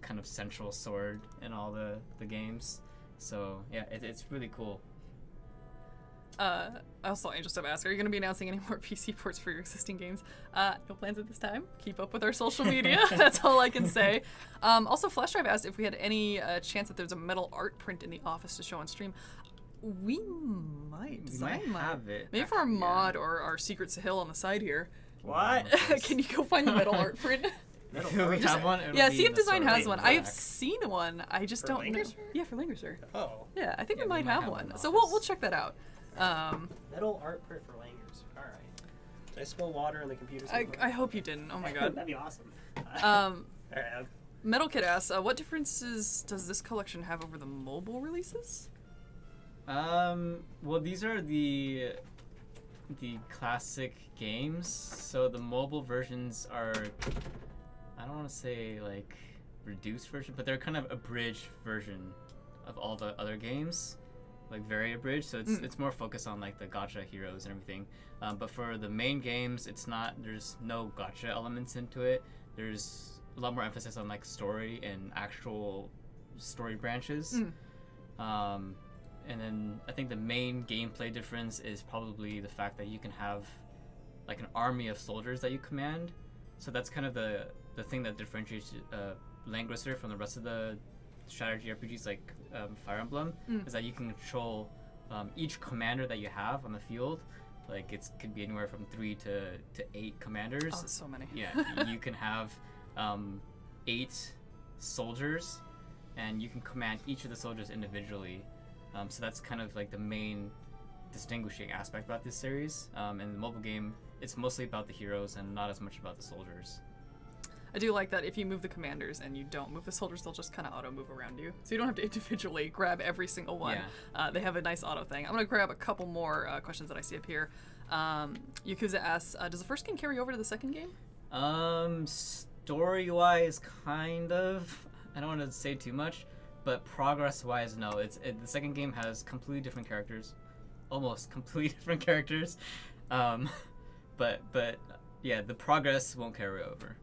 kind of central sword in all the games. So yeah, it's really cool. Also, I just have to ask, are you going to be announcing any more PC ports for your existing games? No plans at this time. Keep up with our social media. That's all I can say. Also, Flash Drive asked if we had any chance that there's a metal art print in the office to show on stream. We might. Have it. Maybe for our mod or our secret Sahil on the side here. What? Can you go find the metal art print? We have one? Yeah, see if Design has one. I have seen one. I just don't know. Yeah, for Langerser. Oh. Yeah, I think we might have one. So we'll check that out. Metal art print for Langerser. All right. Did I spill water in the computer? I hope you didn't. Oh my god. That'd be awesome. All right. Metal Kid asks, what differences does this collection have over the mobile releases? Well, these are the classic games. So the mobile versions are, I don't want to say like reduced version, but they're kind of abridged version of all the other games, like very abridged. So it's more focused on like the gacha heroes and everything. But for the main games, there's no gacha elements into it. There's a lot more emphasis on like story and actual story branches. And then I think the main gameplay difference is probably the fact that you can have like an army of soldiers that you command. So that's kind of the thing that differentiates Langrisser from the rest of the strategy RPGs like Fire Emblem, is that you can control each commander that you have on the field. Like it could be anywhere from 3 to 8 commanders. Oh, there's so many. Yeah, you can have 8 soldiers, and you can command each of the soldiers individually. So that's kind of like the main distinguishing aspect about this series. In the mobile game, it's mostly about the heroes and not as much about the soldiers. I do like that if you move the commanders and you don't move the soldiers, they'll just kind of auto-move around you. So you don't have to individually grab every single one. Yeah. They have a nice auto thing. I'm going to grab a couple more questions that I see up here. Yakuza asks, does the first game carry over to the second game? Story-wise, kind of. I don't want to say too much, but progress-wise, no. The second game has completely different characters. Almost completely different characters. But yeah, the progress won't carry over.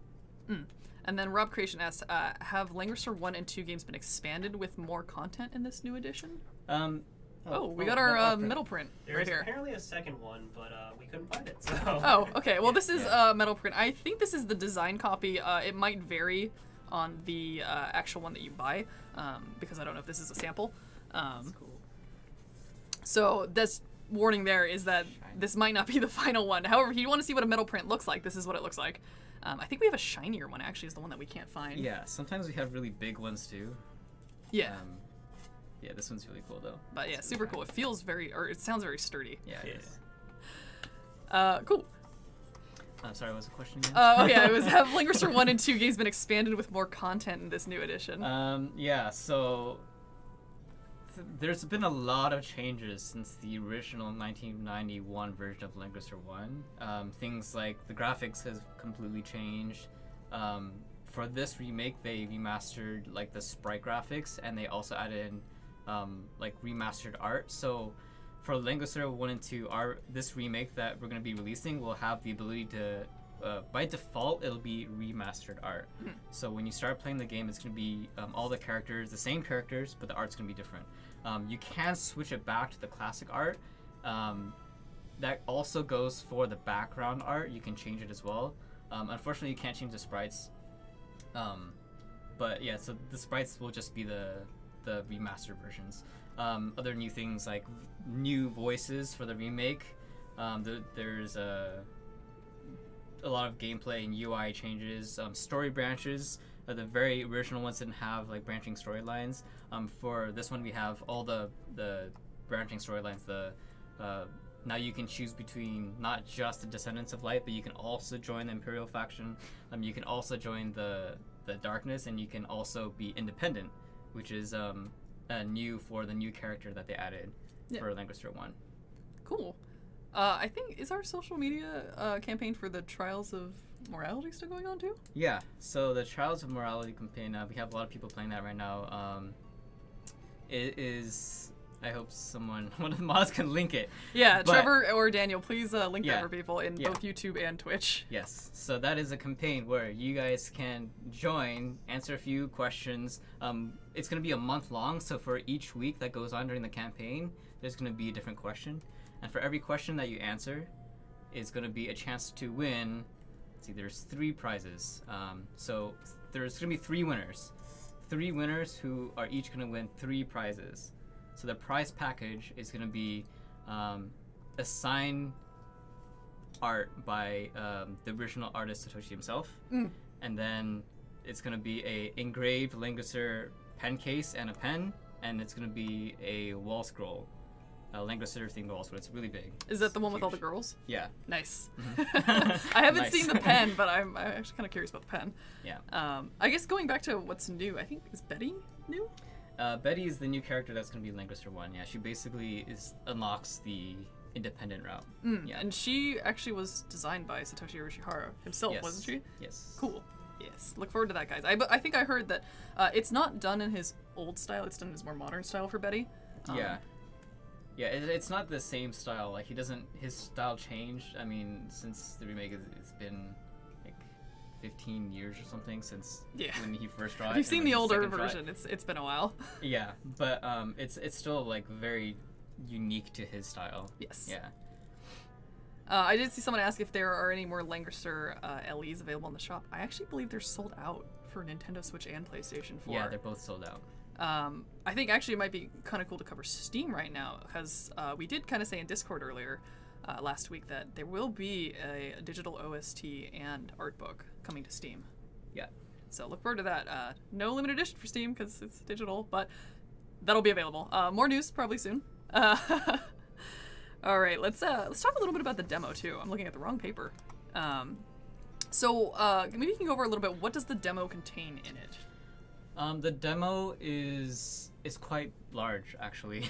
And then Rob Creation asks, have Langrisser 1 and 2 games been expanded with more content in this new edition? We got our metal print right here. There's apparently a second one, but we couldn't find it, so... Oh, okay. Well, this is metal print. I think this is the design copy. It might vary on the actual one that you buy, because I don't know if this is a sample. That's cool. So this warning there is that this might not be the final one. However, if you want to see what a metal print looks like, this is what it looks like. I think we have a shinier one, actually, is the one that we can't find. Yeah, sometimes we have really big ones, too. Yeah. Yeah, this one's really cool, though. But yeah, super cool. It feels it sounds very sturdy. Yeah, it is. Cool. I'm sorry, what was the question again? Yeah, it was, have Langrisser 1 and 2 games been expanded with more content in this new edition? Yeah, so... there's been a lot of changes since the original 1991 version of Langrisser 1. Things like the graphics has completely changed. For this remake, they remastered like the sprite graphics, and they also added in like remastered art. So for Langrisser 1 and 2, this remake that we're going to be releasing will have the ability to, by default, it'll be remastered art. So when you start playing the game, it's going to be all the characters, the same characters, but the art's going to be different. You can switch it back to the classic art. That also goes for the background art. You can change it as well. Unfortunately, you can't change the sprites. But yeah, so the sprites will just be the remastered versions. Other new things like new voices for the remake. There's a lot of gameplay and UI changes. Story branches. The very original ones didn't have like branching storylines. For this one, we have all the branching storylines. Now you can choose between not just the Descendants of Light, but you can also join the Imperial faction. You can also join the Darkness, and you can also be independent, which is new for the new character that they added for Langrisser 1. Cool. I think, is our social media campaign for the Trials of Morality still going on too? Yeah, so the Trials of Morality campaign, we have a lot of people playing that right now. It is, I hope one of the mods can link it. Yeah, Trevor or Daniel, please link that for people in both YouTube and Twitch. Yes, so that is a campaign where you guys can join, answer a few questions. It's going to be a month long, so for each week that goes on during the campaign, there's going to be a different question. And for every question that you answer, it's going to be a chance to win. Let's see, there's 3 prizes. So there's going to be 3 winners. 3 winners who are each going to win 3 prizes. So the prize package is going to be a signed art by the original artist Satoshi himself. And then it's going to be a engraved Langrisser pen case and a pen. And it's going to be a wall scroll. Langrisser themed wall scroll. It's really big. Is that the one with all the girls? Yeah. Nice. I haven't seen the pen, but I'm actually kind of curious about the pen. Yeah. I guess going back to what's new, I think, is Betty new? Betty is the new character that's going to be Langrisser 1. Yeah, she basically unlocks the independent route. Yeah. And she actually was designed by Satoshi Yoshihara himself, wasn't she? Yes. Cool. Yes. Look forward to that, guys. I think I heard that it's not done in his old style. It's done in his more modern style for Betty. Yeah. Yeah, it's not the same style. Like, his style changed. I mean, since the remake, it's been like 15 years or something since Yeah. when he first tried. If you've seen the older second try. version, it's been a while. Yeah, but it's still like very unique to his style. Yes. Yeah. I did see someone ask if there are any more Lancaster LEs available in the shop. I actually believe they're sold out for Nintendo Switch and PlayStation 4. Yeah, they're both sold out. I think actually it might be kind of cool to cover Steam right now, because we did kind of say in Discord earlier last week that there will be a digital OST and art book coming to Steam. Yeah. So look forward to that. No limited edition for Steam because it's digital, but that'll be available. More news probably soon. All right, let's talk a little bit about the demo too. I'm looking at the wrong paper. So maybe you can go over a little bit. What does the demo contain in it? The demo is quite large, actually.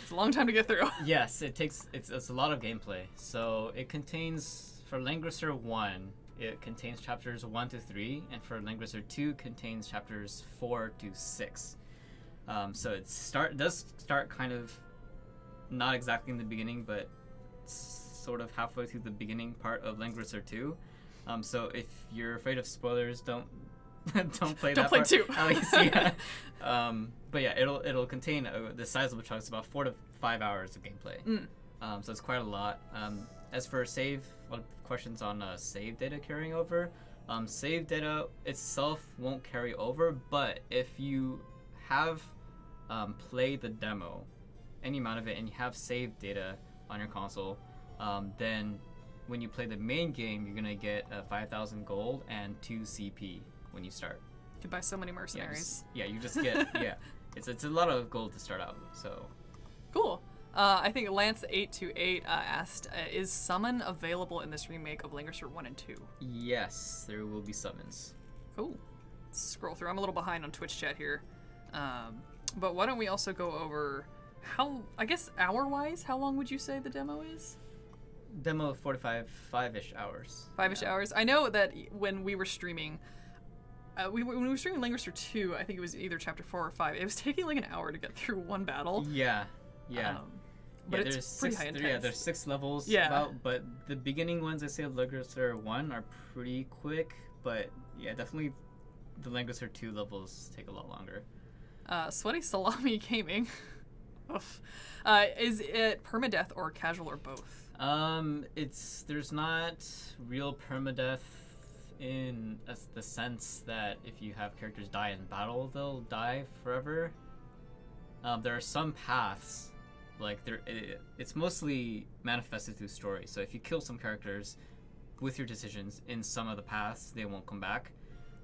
It's a long time to get through. Yes, it's a lot of gameplay. So it contains, for Langrisser 1, it contains chapters 1 to 3, and for Langrisser 2 contains chapters 4 to 6. So it does start kind of not exactly in the beginning, but sort of halfway through the beginning part of Langrisser 2. So if you're afraid of spoilers, don't play that Don't play part, 2. at least, yeah. But yeah, it'll contain the sizable chunks, about 4 to 5 hours of gameplay. So it's quite a lot. As for save, a lot of questions on save data carrying over. Save data itself won't carry over, but if you have played the demo, any amount of it, and you have saved data on your console, then when you play the main game, you're gonna get 5,000 gold and 2 CP when you start. You can buy so many mercenaries. Yeah, you just get it's a lot of gold to start out. So cool. I think Lance828 asked, is summon available in this remake of Langrisser 1 and 2? Yes, there will be summons. Cool. Let's scroll through. I'm a little behind on Twitch chat here. But why don't we also go over how, I guess hour-wise, how long would you say the demo is? Demo 5-ish hours. 5-ish hours. I know that when we were streaming, when we were streaming Langrisser 2, I think it was either chapter 4 or 5. It was taking like an hour to get through one battle. Yeah. But it's pretty high intense. Yeah, there's 6 levels. Yeah. But the beginning ones I say of Langrisser 1 are pretty quick. But yeah, definitely the Langrisser 2 levels take a lot longer. Sweaty Salami Gaming. Is it permadeath or casual or both? There's not real permadeath in the sense that if you have characters die in battle, they'll die forever. There are some paths, like it's mostly manifested through story. So if you kill some characters with your decisions in some of the paths, they won't come back.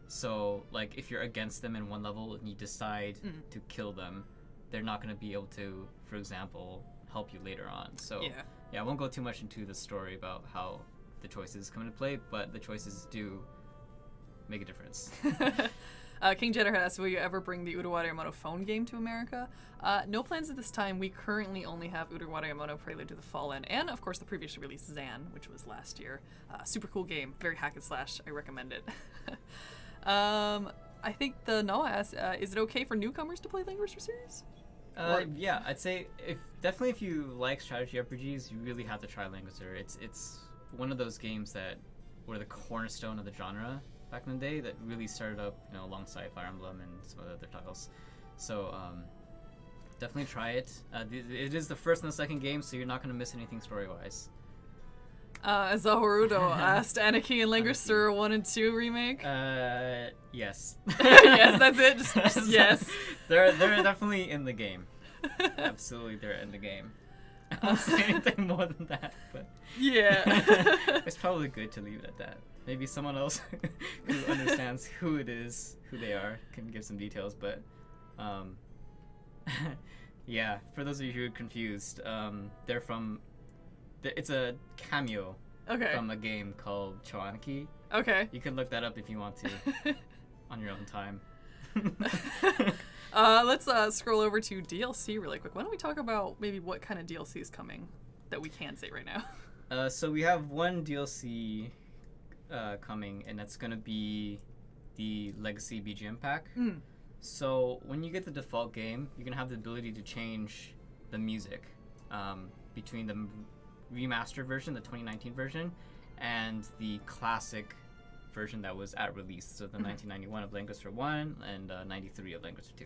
So like if you're against them in one level and you decide to kill them, they're not going to be able to, for example, help you later on. So yeah, I won't go too much into the story about how the choices come into play, but the choices do make a difference. King Jeddah asked, will you ever bring the Urawa Yamato phone game to America? No plans at this time. We currently only have Urawa Yamato Prelude to the Fallen, and of course the previously released Zan, which was last year. Super cool game, very hack and slash. I recommend it. I think the Noah asked, is it okay for newcomers to play Langrisser series? Yeah, I'd say definitely if you like strategy RPGs, you really have to try Langrisser. It's one of those games that were the cornerstone of the genre back in the day that really started up, alongside Fire Emblem and some of the other titles. So definitely try it. It is the first and the second game, so you're not going to miss anything story-wise. Zaharudo asked, Anarchy and Langrisser 1 and 2 remake? Yes. Yes, that's it. Just yes. They're definitely in the game. Absolutely, they're in the game. I won't say anything more than that, but yeah. It's probably good to leave it at that. Maybe someone else who understands who it is, who they are, can give some details, but yeah, for those of you who are confused, they're from it's a cameo from a game called Choaniki. Okay. You can look that up if you want to on your own time. Let's scroll over to DLC really quick. Why don't we talk about maybe what kind of DLC is coming that we can say right now? So we have one DLC coming, and that's going to be the Legacy BGM pack. So when you get the default game, you're going to have the ability to change the music between the remastered version, the 2019 version, and the classic version that was at release. So the 1991 of Lancaster 1 and 93 of Lancaster 2.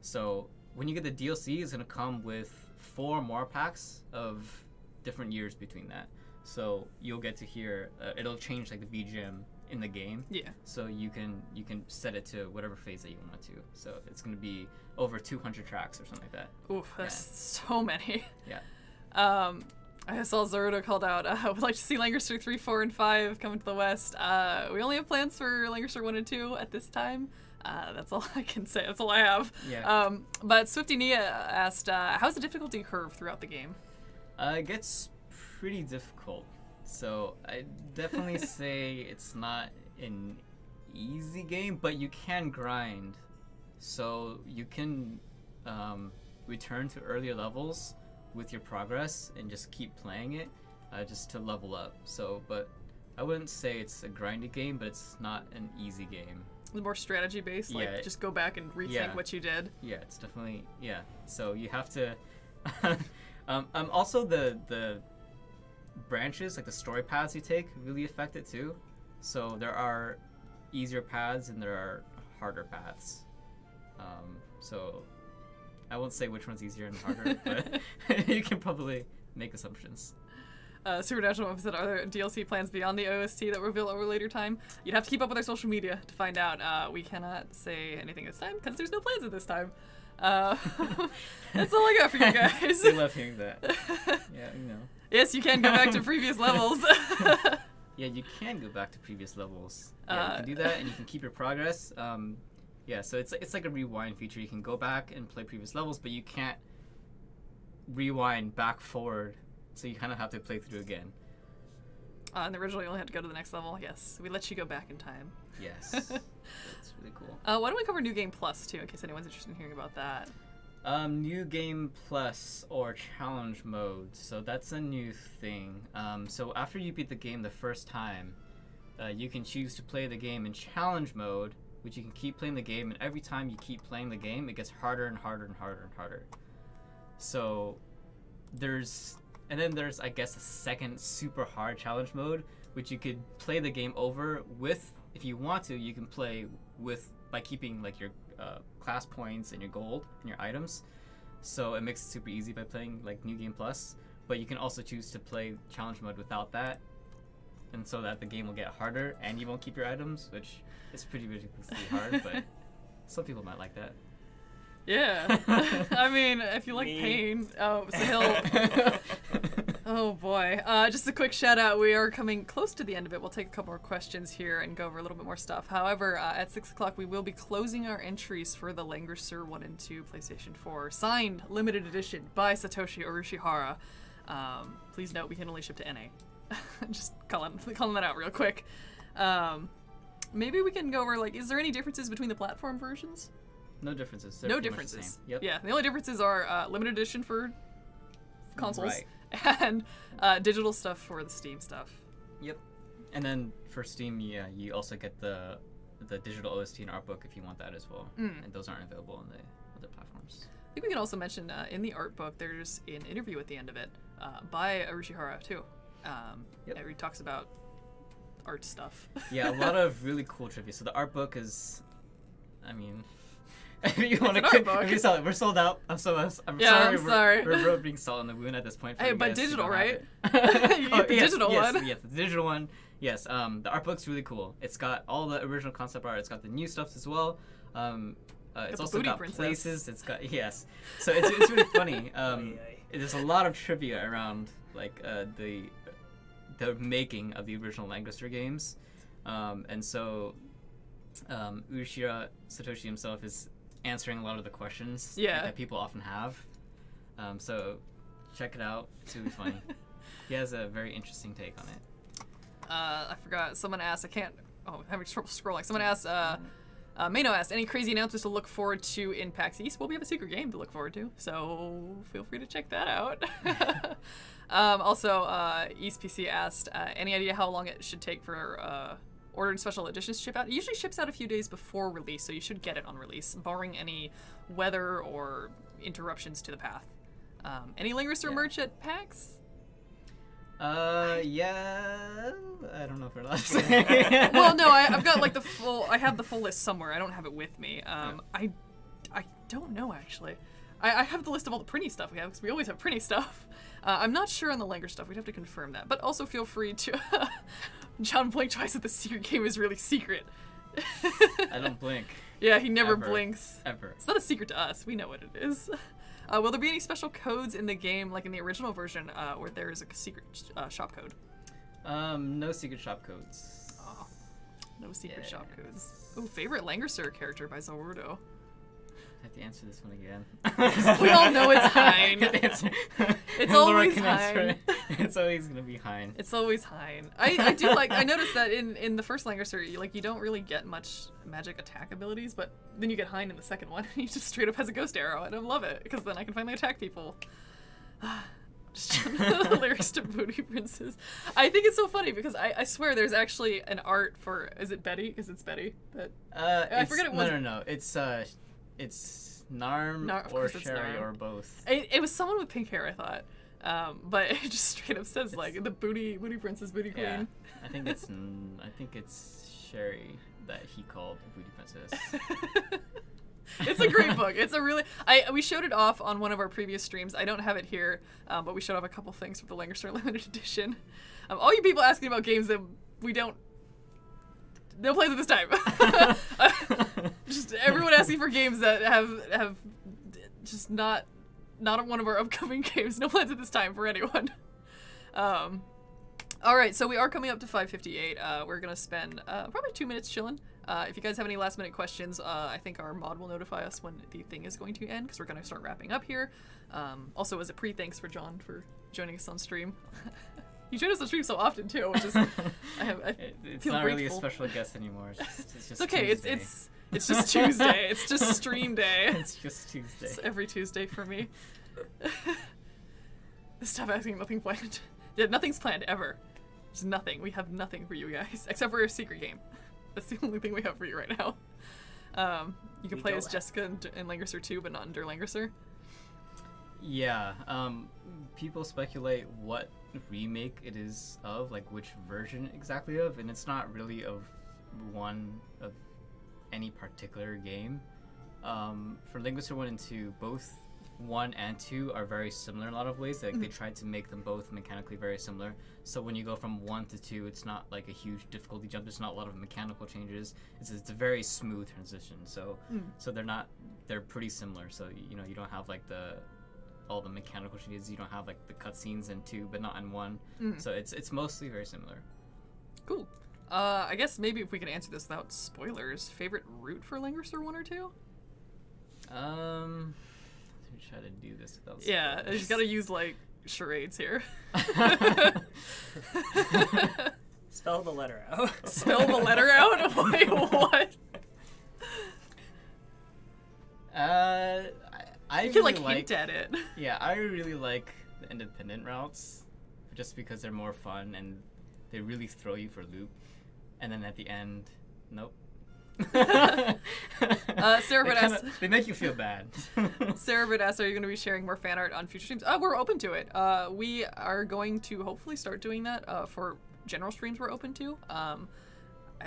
So when you get the DLC, it's going to come with 4 more packs of different years between that. So you'll get to hear, it'll change like the BGM in the game. Yeah. So you can set it to whatever phase that you want to. So it's going to be over 200 tracks or something like that. Oof, that's so many. Yeah. I saw Zerudo called out, would like to see Lancaster 3, 4, and 5 coming to the West. We only have plans for Lancaster 1 and 2 at this time. That's all I can say. That's all I have. Yeah. But Swifty Nia asked, how's the difficulty curve throughout the game? It gets pretty difficult. So I definitely say it's not an easy game, but you can grind. So you can return to earlier levels with your progress and just keep playing it just to level up. So, but I wouldn't say it's a grindy game, but it's not an easy game. More strategy based, like just go back and rethink what you did. Yeah, it's definitely So you have to. Also the branches, like the story paths you take, really affect it too. So there are easier paths and there are harder paths. So I won't say which one's easier and harder, but you can probably make assumptions. Supernatural said, are there DLC plans beyond the OST that will reveal over later time? You'd have to keep up with our social media to find out. We cannot say anything this time because there's no plans at this time. That's all I got for you guys. We love hearing that. Yeah, you know. Yes, you can go back to previous levels. Yeah, you can go back to previous levels. Yeah, you can do that, and you can keep your progress. Yeah, so it's like a rewind feature. You can go back and play previous levels, but you can't rewind back forward. So you kind of have to play through again. And originally you only had to go to the next level. Yes, we let you go back in time. Yes, that's really cool. Why don't we cover New Game Plus too, in case anyone's interested in hearing about that? New Game Plus or Challenge Mode. So that's a new thing. So after you beat the game the first time, you can choose to play the game in Challenge Mode, which you can keep playing the game, and every time you keep playing the game, it gets harder and harder and harder and harder. So there's I guess a second super hard challenge mode, which you could play the game over with. If you want to, you can play with by keeping like your class points and your gold and your items. So it makes it super easy by playing like New Game Plus. But you can also choose to play challenge mode without that, and so that the game will get harder and you won't keep your items, which is pretty ridiculously hard. But some people might like that. Yeah. I mean, if you like pain. Oh, Sahil. Oh boy. Just a quick shout out. We are coming close to the end of it. We'll take a couple more questions here and go over a little bit more stuff. However, at 6 o'clock we will be closing our entries for the Lancaster 1 and 2 PlayStation 4 signed limited edition by Satoshi Urishihara. Please note we can only ship to NA. Just calling that out real quick. Maybe we can go over, like, is there any differences between the platform versions? No differences. No differences. Yep. Yeah, the only differences are limited edition for consoles right. and digital stuff for the Steam stuff. Yep. And then for Steam, yeah, you also get the digital OST and art book if you want that as well. And those aren't available on the other platforms. I think we can also mention in the art book there's an interview at the end of it by Urishihara too. Where he talks about art stuff. Yeah, a lot of really cool trivia. So the art book is, I mean, if you want to sell it, we're sold out. I'm sorry. We're rubbing salt in the wound at this point. Hey, but digital, right? Digital one. Yes, the digital one. Yes. The art book's really cool. It's got all the original concept art. It's got the new stuff as well. It's also got places. It's got So it's really funny. There's a lot of trivia around like the making of the original Lancaster games, and so Urishihara Satoshi himself is answering a lot of the questions that people often have. So check it out. It's really funny. He has a very interesting take on it. I forgot. Someone asked. I'm having trouble scrolling. Someone asked. Mano asked, any crazy announcements to look forward to in PAX East? Well, we have a secret game to look forward to, so feel free to check that out. Also, East PC asked, any idea how long it should take for ordered special editions to ship out? It usually ships out a few days before release, so you should get it on release, barring any weather or interruptions to the path. Any Lancaster merch at PAX? Yeah, I don't know if we're allowed to say. Well, no, I've got like I have the full list somewhere. I don't have it with me. I don't know actually. I have the list of all the Prinny stuff we have because we always have Prinny stuff. I'm not sure on the Langer stuff. We'd have to confirm that. But also feel free to. John blinked twice that the secret game is really secret. I don't blink. Yeah, he never Ever. blinks. Ever. It's not a secret to us. We know what it is. Will there be any special codes in the game, like in the original version, where there is a secret shop code? No secret shop codes. Oh, no secret shop codes. Ooh, favorite Langerster character by Zorudo. I have to answer this one again. We all know it's Hein. It's always Hein. It's always gonna be Hein. It's always Hein. I do like. I noticed that in the first Langerster, you don't really get much magic attack abilities, but then you get Hein in the second one, and he just straight up has a ghost arrow, and I love it because then I can finally attack people. Just the lyrics to Booty Princess. I think it's so funny because I swear there's actually an art for. Is it Betty? Because it's Betty. That I forget it was. No. It's Narm or Sherry or both. It was someone with pink hair, I thought. But it just straight up says like the booty princess, booty queen. Yeah, I think it's Sherry that he called Booty Princess. It's a great book. It's a really. We showed it off on one of our previous streams. I don't have it here, but we showed off a couple things from the Langerster Limited Edition. All you people asking about games that we don't. No plays at this time. Just everyone asking for games that have just not one of our upcoming games. No plans at this time for anyone. All right, so we are coming up to 5:58. We're gonna spend probably 2 minutes chilling. If you guys have any last minute questions, I think our mod will notify us when the thing is going to end because we're gonna start wrapping up here. Also, as a thanks for John for joining us on stream. You join us on stream so often too, which is it's not really a special guest anymore. It's just okay. Tuesday. It's just Tuesday. It's just stream day. It's just Tuesday. It's every Tuesday for me. Stop asking. Nothing planned. Yeah, nothing's planned ever. There's nothing. We have nothing for you guys except for a secret game. That's the only thing we have for you right now. You can play as Jessica in Langerster 2, but not in Der Langerster. Yeah. People speculate what remake it is of, like which version exactly of, and it's not really of one of any particular game. For Langerster 1 and 2, both 1 and 2 are very similar in a lot of ways. Like they tried to make them both mechanically very similar. So when you go from 1 to 2, it's not like a huge difficulty jump. There's not a lot of mechanical changes. It's a very smooth transition. So they're pretty similar. So you don't have like all the mechanical changes. You don't have like the cutscenes in 2, but not in 1. So it's mostly very similar. Cool. I guess maybe if we can answer this without spoilers, favorite route for Langerster 1 or 2? Let me try to do this without spoilers. Yeah, you just gotta use like charades here. Spell the letter out. Spell the letter out? Wait, what? I you can really like hint at it. Yeah, I really like the independent routes, just because they're more fun and they really throw you for a loop. And then at the end, nope. Sarah Britt asked, they make you feel bad. Sarah Britt asked, are you going to be sharing more fan art on future streams? We're open to it. We are going to hopefully start doing that for general streams we're open to. I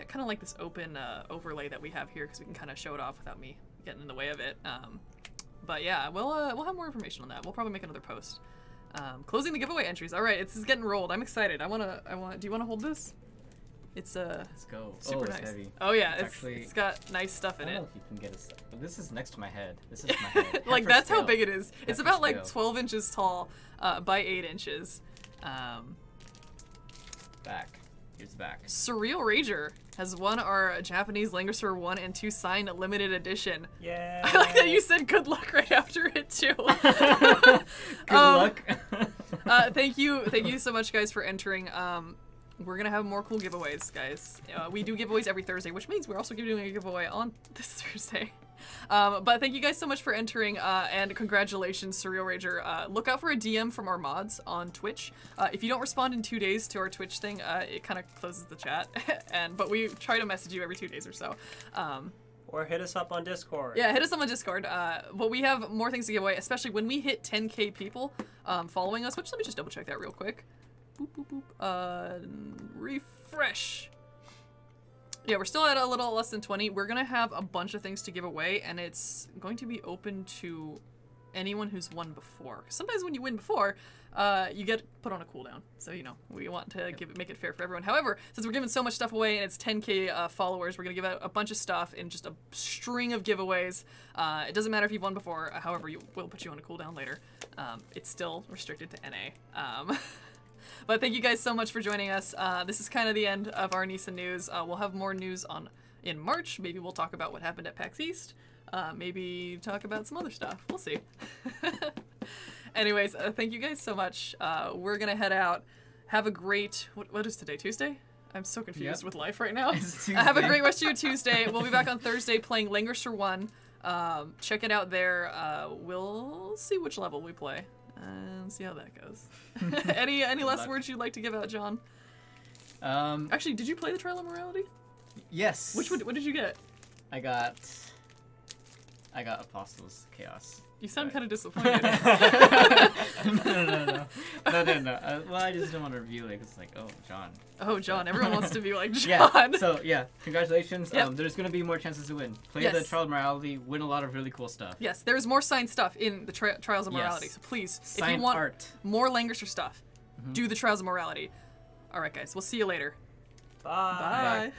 kind of like this open overlay that we have here because we can kind of show it off without me getting in the way of it. But yeah, we'll have more information on that. We'll probably make another post. Closing the giveaway entries. All right, it's getting rolled. I'm excited. Do you want to hold this? It's Let's go. Super nice. Heavy. Oh yeah, it's got nice stuff in it. I don't know if you can get it. But this is next to my head. This is my head. Like that's how big it is. Head It's for about scale. like 12 inches tall by 8 inches. Back. Here's the back. Surreal Rager has won our Japanese Langerster 1 and 2 signed limited edition. Yeah. I like that you said good luck right after it too. Good luck. Thank you so much guys for entering. We're gonna have more cool giveaways, guys. We do giveaways every Thursday, which means we're also doing a giveaway on this Thursday. But thank you guys so much for entering, and congratulations, Surreal Rager. Look out for a DM from our mods on Twitch. If you don't respond in 2 days to our Twitch thing, it kind of closes the chat. But we try to message you every 2 days or so. Or hit us up on Discord. Yeah, hit us up on Discord. But we have more things to give away, especially when we hit 10k people following us, which let me just double check that real quick. Boop, boop, boop. Refresh. Yeah, we're still at a little less than 20. We're gonna have a bunch of things to give away, and it's going to be open to anyone who's won before. Sometimes when you win before, you get put on a cooldown. So, you know, we want to make it fair for everyone. However, since we're giving so much stuff away and it's 10K followers, we're going to give out a bunch of stuff in just a string of giveaways. It doesn't matter if you've won before. However, we'll put you on a cooldown later. It's still restricted to NA. But thank you guys so much for joining us. This is kind of the end of our NISA news. We'll have more news in March. Maybe we'll talk about what happened at PAX East. Maybe talk about some other stuff. We'll see. Anyways, thank you guys so much. We're gonna head out. Have a great... What is today? Tuesday? I'm so confused with life right now. Have a great rest of your Tuesday. We'll be back on Thursday playing Langrisser 1. Check it out there. We'll see which level we play and see how that goes. Any last words you'd like to give out, John? Actually, did you play the Trial of Morality? Yes. What did you get? I got Apostles Chaos. You sound kind of disappointed. No. Well, I just don't want to review it. It's like, oh, John. Oh, John. Everyone wants to be like John. Yeah. So, yeah. Congratulations. Yep. There's going to be more chances to win. Play the Trial of Morality. Win a lot of really cool stuff. Yes. There's more signed stuff in the Trials of Morality. So please, if you want more Langrisser stuff, do the Trials of Morality. All right, guys. We'll see you later. Bye. Bye.